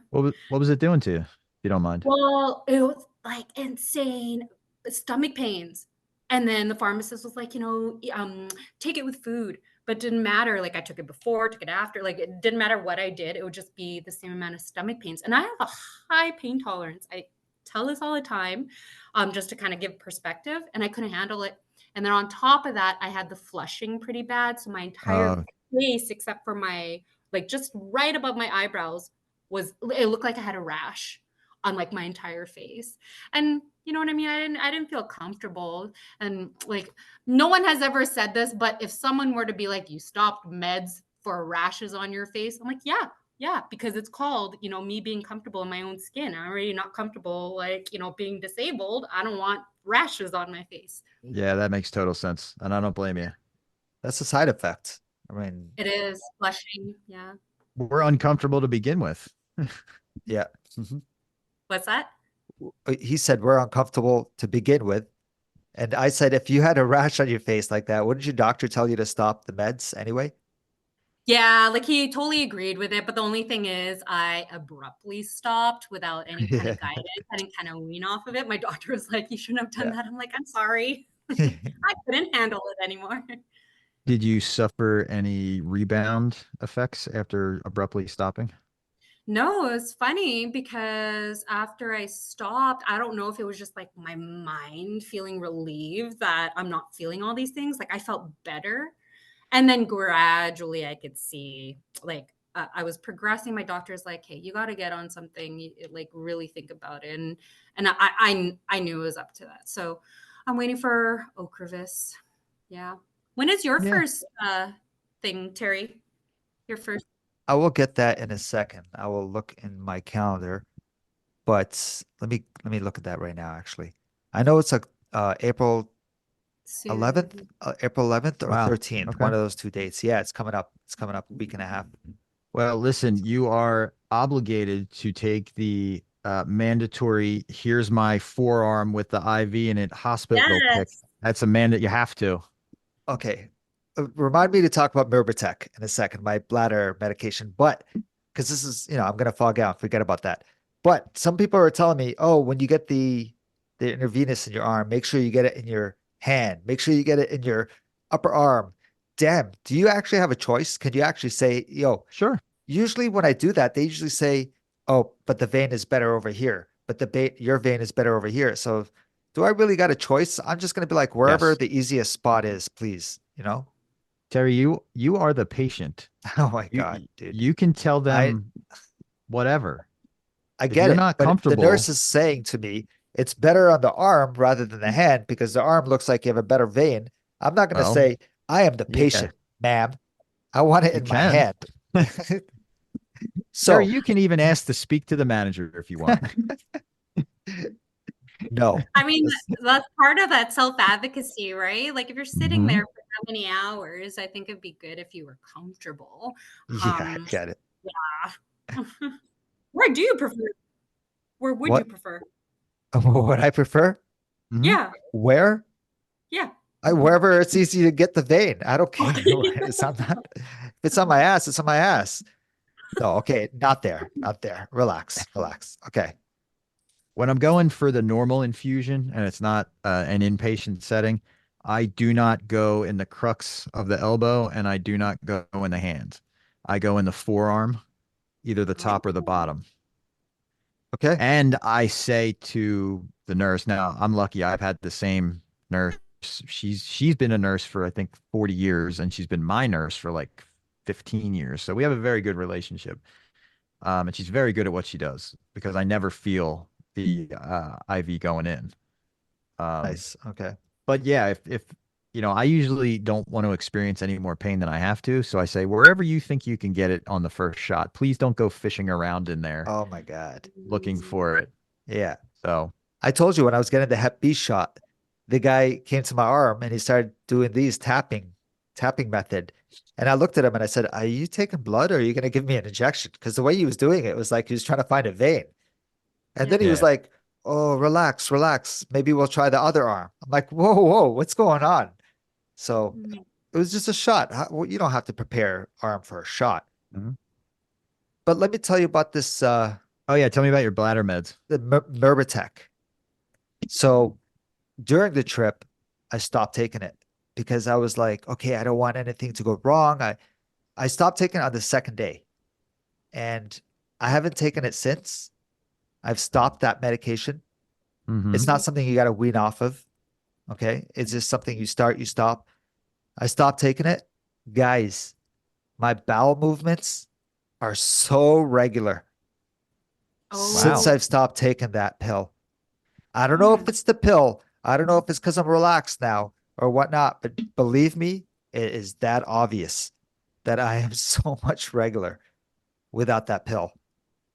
What was it doing to you, if you don't mind? Well, it was like insane stomach pains. And then the pharmacist was like, take it with food. But it didn't matter. Like I took it before, took it after. Like it didn't matter what I did. It would just be the same amount of stomach pains. And I have a high pain tolerance. I tell this all the time, just to kind of give perspective. And I couldn't handle it. And then on top of that, I had the flushing pretty bad. So my entire Uh, face, except for my like just right above my eyebrows, it looked like I had a rash on like my entire face. And you know what I mean? I didn't feel comfortable. And like no one has ever said this, but if someone were to be like, you stopped meds for rashes on your face, I'm like, yeah, because it's called, me being comfortable in my own skin. I'm already not comfortable, like, being disabled. I don't want rashes on my face. yeah, that makes total sense, and I don't blame you. That's a side effect. I mean, It is flushing. Yeah. We're uncomfortable to begin with. yeah. Mhm. What's that? He said we're uncomfortable to begin with. And I said, if you had a rash on your face like that, wouldn't your doctor tell you to stop the meds anyway? Yeah, like he totally agreed with it, but the only thing is I abruptly stopped without any kind of Yeah. guidance. I didn't kind of wean off of it. My doctor was like, "You shouldn't have done Yeah. that." I'm like, "I'm sorry." I couldn't handle it anymore. Did you suffer any rebound effects after abruptly stopping? No, it was funny because after I stopped, I don't know if it was just like my mind feeling relieved that I'm not feeling all these things. Like I felt better. And then gradually I could see like I was progressing. My doctor's like, "Hey, you got to get on something. Like really think about it." And I knew it was up to that. So I'm waiting for Ocrevus. Yeah. When is your Yeah. first thing, Terry? Your first? I will get that in a second. I will look in my calendar. but let me look at that right now, actually. I know it's like April Soon. 11th, April 11th or Wow. 13th, Okay. one of those 2 dates. Yeah, it's coming up. It's coming up a week and a half. Well, listen, you are obligated to take the mandatory, here's my forearm with the IV in it hospital pick. Yes. That's a mandate. You have to. Okay. Remind me to talk about Mirbatec in a second, my bladder medication, but because this is, I'm gonna fog out, forget about that. But some people are telling me, oh, when you get the intravenous in your arm, make sure you get it in your hand, make sure you get it in your upper arm. Damn, do you actually have a choice? Can you actually say, yo, Sure. usually when I do that, they usually say, oh, but the vein is better over here, but your vein is better over here. So do I really got a choice? I'm just gonna be like, wherever Yes. the easiest spot is, please, you know? Terry, you are the patient. Oh my You God, dude. you can tell I them whatever. I If get you're it, not but the nurse comfortable, is saying to me, it's better on the arm rather than the hand because the arm looks like you have a better vein. I'm not going to well, say, I am the yeah, patient, ma'am. I want it you in my can. hand. Terry, So, you can even ask to speak to the manager if you want. no. I mean, that's part of that self-advocacy, right? Like if you're sitting Hmm. there for that many hours, I think it'd be good if you were comfortable. Yeah, I Um, get it. yeah. Where do you prefer? Where would you What prefer? what I prefer? Hmm. Yeah. Where? Yeah. Wherever it's easy to get the vein. I don't care. It's on that. If it's on my ass, it's on my ass. No, okay, not there. Not there. Relax. Relax. Okay. When I'm going for the normal infusion and it's not an inpatient setting, I do not go in the crux of the elbow and I do not go in the hand. I go in the forearm, either the top or the Oh. bottom. Okay. And I say to the nurse, now I'm lucky I've had the same nurse. She's been a nurse for I think 40 years and she's been my nurse for like 15 years. So we have a very good relationship. And she's very good at what she does because I never feel the IV going in. Um, Nice. Okay. but yeah, if I usually don't want to experience any more pain than I have to, so I say wherever you think you can get it on the first shot, please don't go fishing around in there Oh my God. looking for it. Yeah. So, I told you when I was getting the Hep B shot, the guy came to my arm and he started doing these tapping method. And I looked at him and I said, are you taking blood or are you going to give me an injection? Because the way he was doing it was like he was trying to find a vein. And then he Yeah. was yeah. like, oh, relax, relax. Maybe we'll try the other arm. I'm like, whoa, whoa, what's going on? So Mm. it was just a shot. Well, you don't have to prepare arm for a shot. Mhm. But let me tell you about this, Oh yeah, tell me about your bladder meds. the Merbitech. So during the trip, I stopped taking it because I was like, okay, I don't want anything to go wrong. I stopped taking it on the second day and I haven't taken it since. I've stopped that medication. It's Hmm. not something you got to wean off of. Okay. It's just something you start, you stop. I stopped taking it. Guys, my bowel movements are so regular since Oh. Wow. I've stopped taking that pill. I don't know if Mm. it's the pill. I don't know if it's because I'm relaxed now or whatnot, but believe me, it is that obvious that I am so much regular without that pill.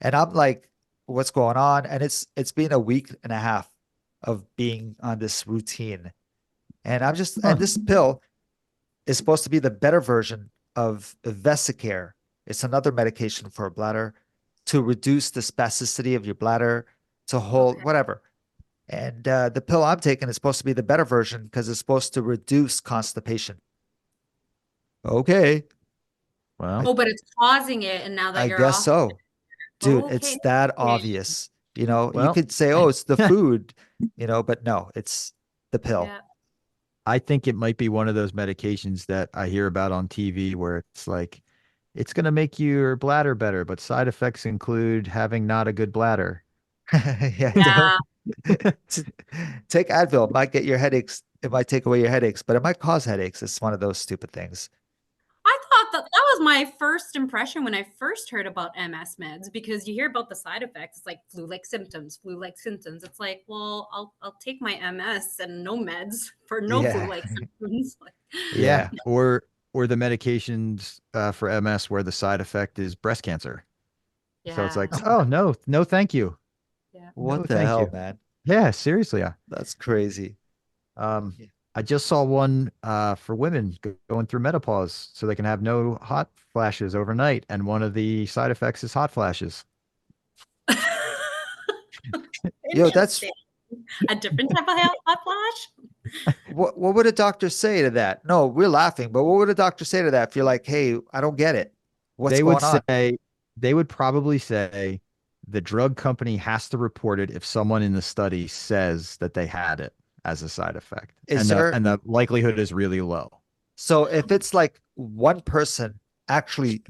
And I'm like, what's going on? And it's been a week and a half of being on this routine. And Huh. this pill is supposed to be the better version of Vesicare. It's another medication for a bladder to reduce the spasticity of your bladder, to hold Okay. whatever. And the pill I'm taking is supposed to be the better version because it's supposed to reduce constipation. Okay. I, Well, Oh, but it's causing it, and now that I you're guess off. so. Dude, Okay. it's that Okay. obvious. You well, could say, oh, it's the food, but no, it's the pill. Yeah. I think it might be one of those medications that I hear about on TV where it's like it's going to make your bladder better, but side effects include having not a good bladder. Yeah, Yeah. t- take Advil. It might get your headaches. It might take away your headaches, but it might cause headaches. It's one of those stupid things. I thought that was my first impression when I first heard about MS meds because you hear about the side effects. It's like flu-like symptoms, flu-like symptoms. It's like, well, I'll take my MS and no meds for no Yeah. flu-like symptoms. Like, Yeah, Yeah. or the medications for MS where the side effect is breast cancer. So it's like, yeah. oh no, no, thank you. Yeah. No, What the thank hell, you. man? Yeah, seriously. That's crazy. Um, Yeah. I just saw one for women going through menopause so they can have no hot flashes overnight, and one of the side effects is hot flashes. Yo, that's Interesting. A different type of hot flash? what would a doctor say to that? No, we're laughing, but what would a doctor say to that if you're like, hey, I don't get it. What's They would going on? say, they would probably say the drug company has to report it if someone in the study says that they had it as a side effect. Is And the there and the likelihood is really low. so if it's like one person, actually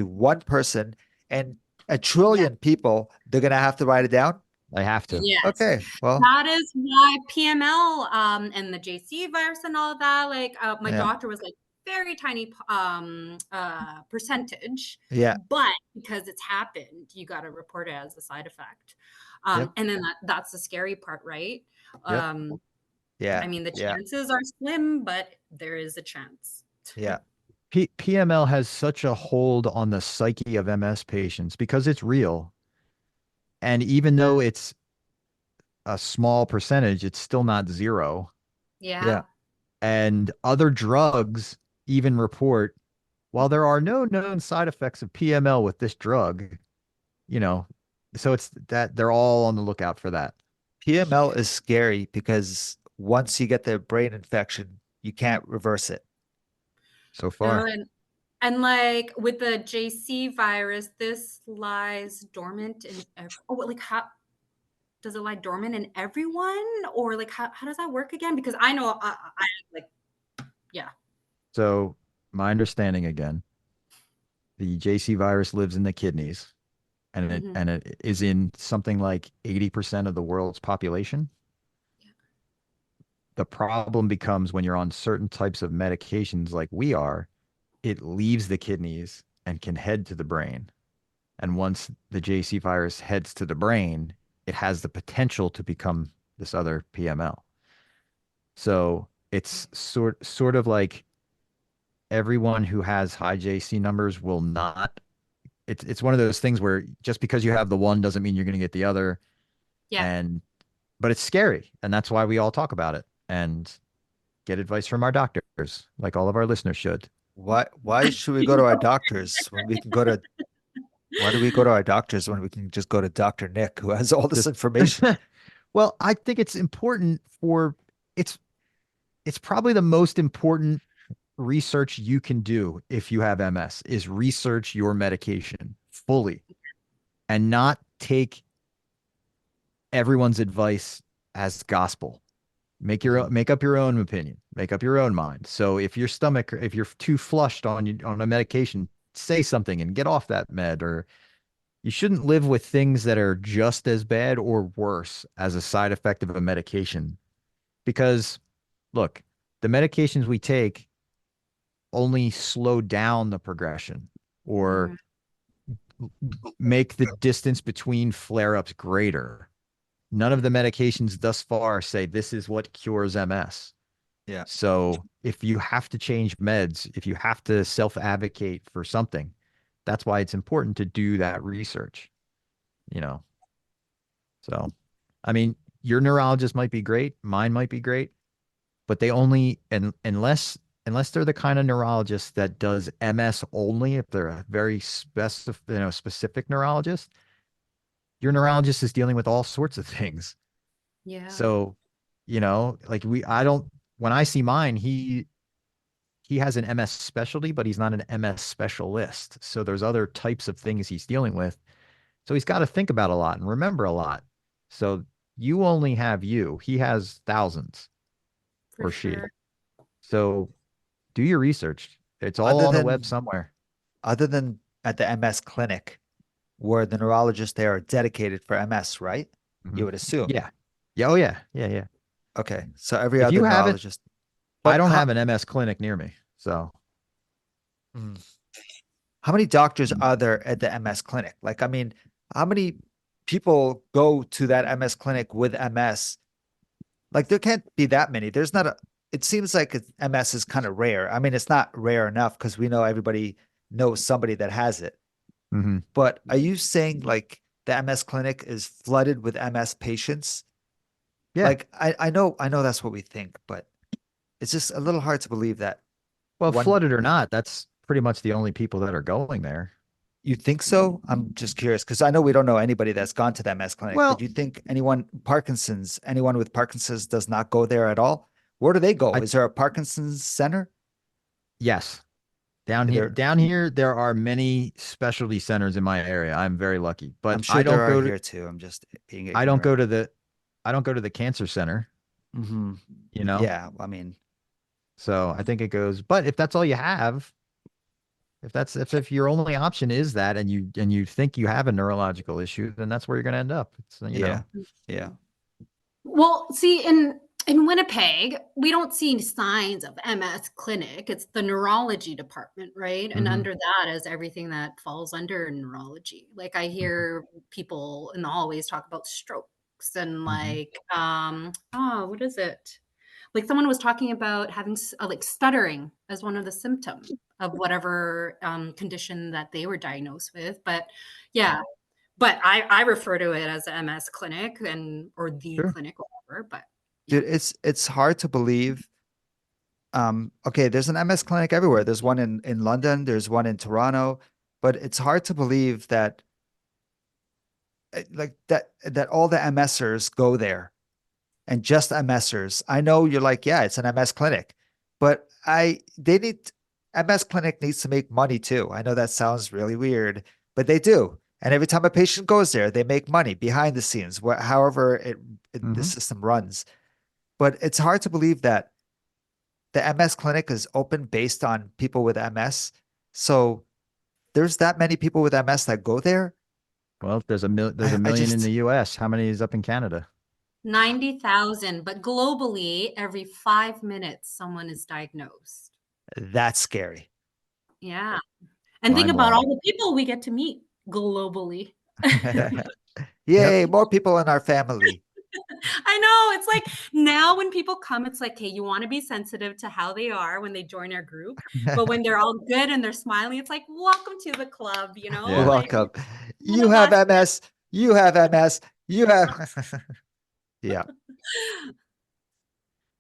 one person and a Yeah. trillion people, they're gonna have to write it down? They have to. Yes. Okay, well, That is why PML and the JC virus and all of that, like my yeah, doctor was like very tiny percentage, yeah, but because it's happened, you got to report it as a side effect. yep, And then that's the scary part, right? yep, Um, yeah, I mean, the yeah, chances are slim, but there is a chance. yeah. PML has such a hold on the psyche of MS patients because it's real. And even though it's a small percentage, it's still not zero. Yeah. Yeah. And other drugs even report, while there are no known side effects of PML with this drug, you know, so it's that they're all on the lookout for that PML is scary because once you get the brain infection, you can't reverse it. so No, far. and like with the JC virus, this lies dormant in like how does it lie dormant in everyone, or like how does that work again? Because I know I like yeah. So my understanding again, the JC virus lives in the kidneys and it Hmm. and it is in something like 80% of the world's population. The problem becomes when you're on certain types of medications like we are, it leaves the kidneys and can head to the brain. And once the JC virus heads to the brain, it has the potential to become this other PML. So it's sort of like everyone who has high JC numbers will not. It's one of those things where just because you have the one doesn't mean you're going to get the other. Yeah. And but it's scary, and that's why we all talk about it and get advice from our doctors, like all of our listeners should. Why should we go to our doctors when we can go to why do we go to our doctors when we can just go to Dr. Nick who has all this Just information? well, I think it's important for it's it's probably the most important research you can do if you have MS is research your medication fully and not take everyone's advice as gospel. Mhm. Make up your own opinion, make up your own mind. So if you're too flushed on a medication, say something and get off that med. Or you shouldn't live with things that are just as bad or worse as a side effect of a medication. Because look, the medications we take only slow down the progression or Hmm. make the distance between flare-ups greater. None of the medications thus far say this is what cures MS. Yeah. So if you have to change meds, if you have to self-advocate for something, that's why it's important to do that research, you know. So, I mean, your neurologist might be great, mine might be great, but they only and unless they're the kind of neurologist that does MS only, if they're a very specific neurologist, your neurologist is dealing with all sorts of things. Yeah. So, like I don't when I see mine, he has an MS specialty, but he's not an MS specialist. So there's other types of things he's dealing with. So he's got to think about a lot and remember a lot. So you only have you. He has thousands, For or she. sure. So do your research. It's all Other on the web than somewhere. other than at the MS clinic where the neurologists there are dedicated for MS, right? You Mhm. would assume. Yeah. Yeah. Oh, yeah. Yeah. Yeah. Okay. So every If other you haven't, neurologist. I But don't have an MS clinic near me. So mm, how many doctors are there at the MS clinic? Like, I mean, how many people go to that MS clinic with MS? Like, there can't be that many. There's not a, it seems like MS is kind of rare. I mean, it's not rare enough because we know everybody knows somebody that has it. mhm. But are you saying like the MS clinic is flooded with MS patients. Yeah. Like I know that's what we think, but it's just a little hard to believe that Well, one. flooded or not, that's pretty much the only people that are going there. You think so? I'm just curious because I know we don't know anybody that's gone to the MS clinic, but Well, you think anyone with Parkinson's does not go there at all? Where do they go? I Is there a Parkinson's center? yes. Down here, There, down here, there are many specialty centers in my area. I'm very lucky, I'm but sure there are here too. I'm just being I don't ignorant. go to the, I don't go to the cancer center, Hmm. you know? Yeah, I mean, So I think it goes, but if that's all you have, if your only option is that and you think you have a neurological issue, then that's where you're going to end up. It's, you yeah, know. yeah. Well, see, in Winnipeg, we don't see signs of MS clinic. It's the neurology department, right? And Hmm. under that is everything that falls under neurology. Like I hear people in the hallways talk about strokes and Hmm. like oh, what is it? Like someone was talking about having like stuttering as one of the symptoms of whatever condition that they were diagnosed with. But yeah, but I refer to it as a MS clinic and or the Sure. clinic or whatever. But yeah. Dude, it's hard to believe. Okay, there's an MS clinic everywhere. There's one in London, there's one in Toronto, but it's hard to believe that like that all the MSers go there and just MSers. I know you're like, yeah, it's an MS clinic, but MS clinic needs to make money too. I know that sounds really weird, but they do. And every time a patient goes there, they make money behind the scenes, however the Hmm. system runs. But it's hard to believe that the MS clinic is open based on people with MS. So there's that many people with MS that go there. Well, there's a I million in just the US. How many is up in Canada? 90,000, but globally, every 5 minutes, someone is diagnosed. That's scary. Yeah. And think Mind about blowing. all the people we get to meet globally. Yep. Yep. Yay, more people in our family. I know. It's like now when people come, it's like, hey, you want to be sensitive to how they are when they join our group. But when they're all good and they're smiling, it's like, welcome to the club, you know? Yeah. Like Welcome. one You of have us. MS. You have MS. You have. Yeah,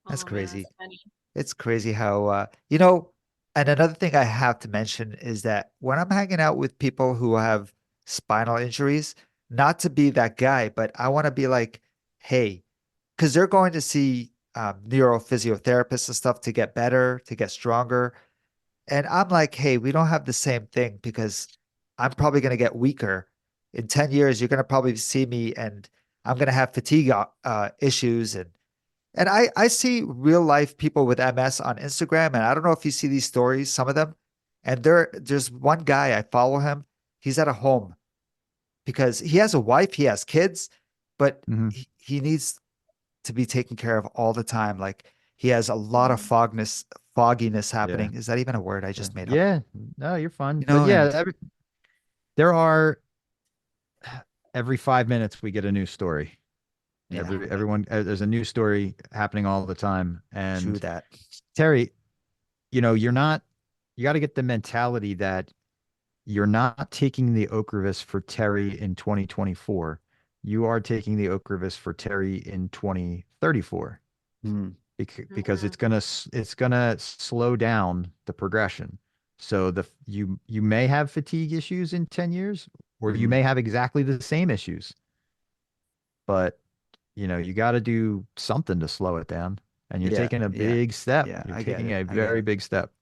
that's Oh man, that's crazy. funny. It's crazy how, and another thing I have to mention is that when I'm hanging out with people who have spinal injuries, not to be that guy, but I want to be like, hey, because they're going to see neurophysiotherapists and stuff to get better, to get stronger. And I'm like, hey, we don't have the same thing because I'm probably going to get weaker. In 10 years, you're going to probably see me and I'm going to have fatigue issues. And I see real life people with MS on Instagram. And I don't know if you see these stories, some of them. And there's one guy, I follow him. He's at a home because he has a wife, he has kids, but Hmm. he needs to be taken care of all the time. Like he has a lot of Mhm. fogginess Yeah. happening. Is that even a word I Yeah. just made up? Yeah. No, you're fine. You But know, yeah, and there are every 5 minutes we get a new story. yeah, Everyone, there's a new story happening all the time. true And that. Terry, you're not, you got to get the mentality that you're not taking the Ocrevus for Terry in 2024. You are taking the Ocrevus for Terry in 2034 Mm, because Mhm. it's gonna slow down the progression. So you may have fatigue issues in 10 years, or you mm, may have exactly the same issues, but you got to do something to slow it down. And you're yeah, taking a yeah, big step. yeah. You're I get taking it. a I get very it. big step.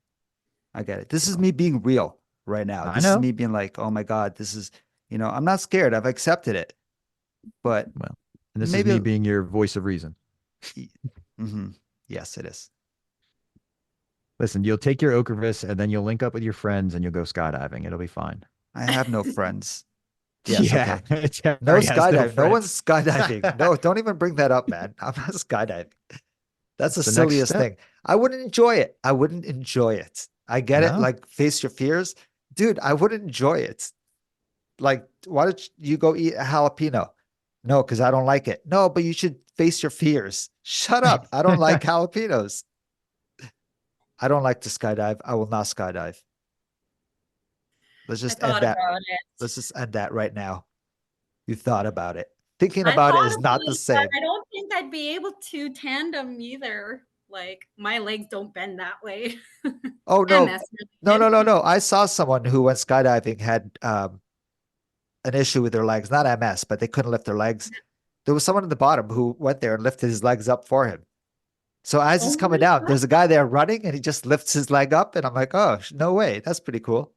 I get it. This is So me being real right now. I This is know. me being like, oh my God, this is, I'm not scared. I've accepted it. But Well, and this is maybe, me being your voice of reason. hmm, yes, it is. Listen, you'll take your Ocrevus and then you'll link up with your friends and you'll go skydiving. It'll be fine. I have no friends. Yes, Yeah, okay. No Terry has no skydiving. No one's friends. skydiving. No, don't even bring that up, man. I'm not skydiving. That's It's the the next silliest step. thing. I wouldn't enjoy it. I wouldn't enjoy it. I get it. No? Like, face your fears. Dude, I wouldn't enjoy it. Like, why don't you go eat a jalapeno? No, because I don't like it. No, but you should face your fears. Shut up. I don't like jalapenos. I don't like to skydive. I will not skydive. Let's I just end thought that. about it. Let's just end that right now. You thought about it. Thinking I about it thought is about not the it, but same. I don't think I'd be able to tandem either. Like my legs don't bend that way. Oh no, MS related. no. I saw someone who went skydiving had an issue with their legs, not MS, but they couldn't lift their legs. There was someone at the bottom who went there and lifted his legs up for him. So as he's Oh coming my down, god. there's a guy there running and he just lifts his leg up. And I'm like, oh, no way. That's pretty cool.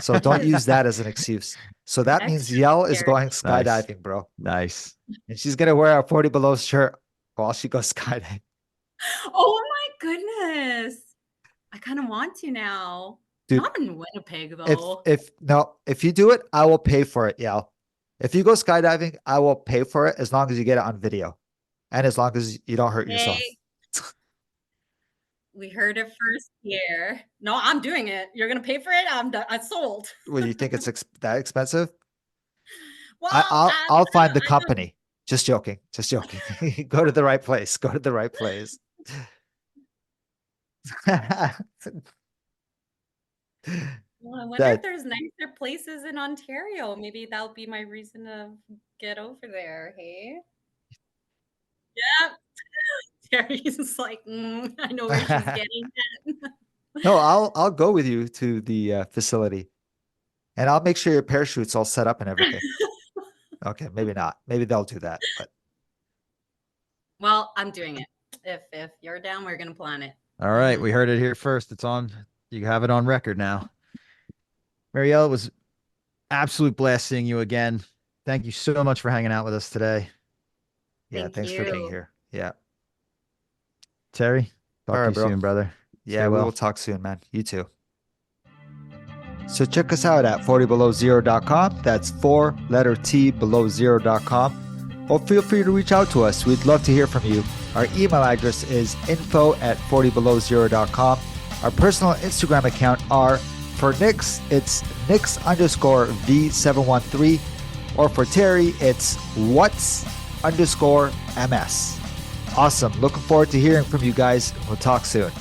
So don't use that as an excuse. So that means Extra Yell is scary. going Nice. skydiving, bro. Nice. And she's going to wear a 40 below shirt while she goes skydiving. Oh my goodness. I kind of want to now. Dude, Not in Winnipeg if though. if you do it, I will pay for it, Yell. If you go skydiving, I will pay for it as long as you get it on video. And as long as you don't hurt yourself. Hey, we heard it first here. No, I'm doing it. You're gonna pay for it. I'm done. I sold. Well, you think it's that expensive? Well, I'll find the company. Just joking. Just joking. Go to the right place. Go to the right place. Well, I wonder That if there's nicer places in Ontario. Maybe that'll be my reason to get over there. Hey. Yeah. Terry's like, I know where she's getting at. No, I'll go with you to the facility, and I'll make sure your parachute's all set up and everything. Okay, maybe not. Maybe they'll do that. But Well, I'm doing it. If you're down, we're gonna plan it. All right, we heard it here first. It's on. You have it on record now. Marielle, it was absolute blast seeing you again. Thank you so much for hanging out with us today. yeah, Thank thanks for being you. here. Yeah. Terry, talk All to right, you bro. soon, brother. Yeah, Stay we well. will talk soon, man. You too. So check us out at 40belowzero.com. That's 4 letter T below 0.com. Or feel free to reach out to us. We'd love to hear from you. Our email address is info@40belowzero.com. Our personal Instagram account are for Nix, it's Nix_V713. Or for Terry, it's what's_MS. Awesome. Looking forward to hearing from you guys. We'll talk soon.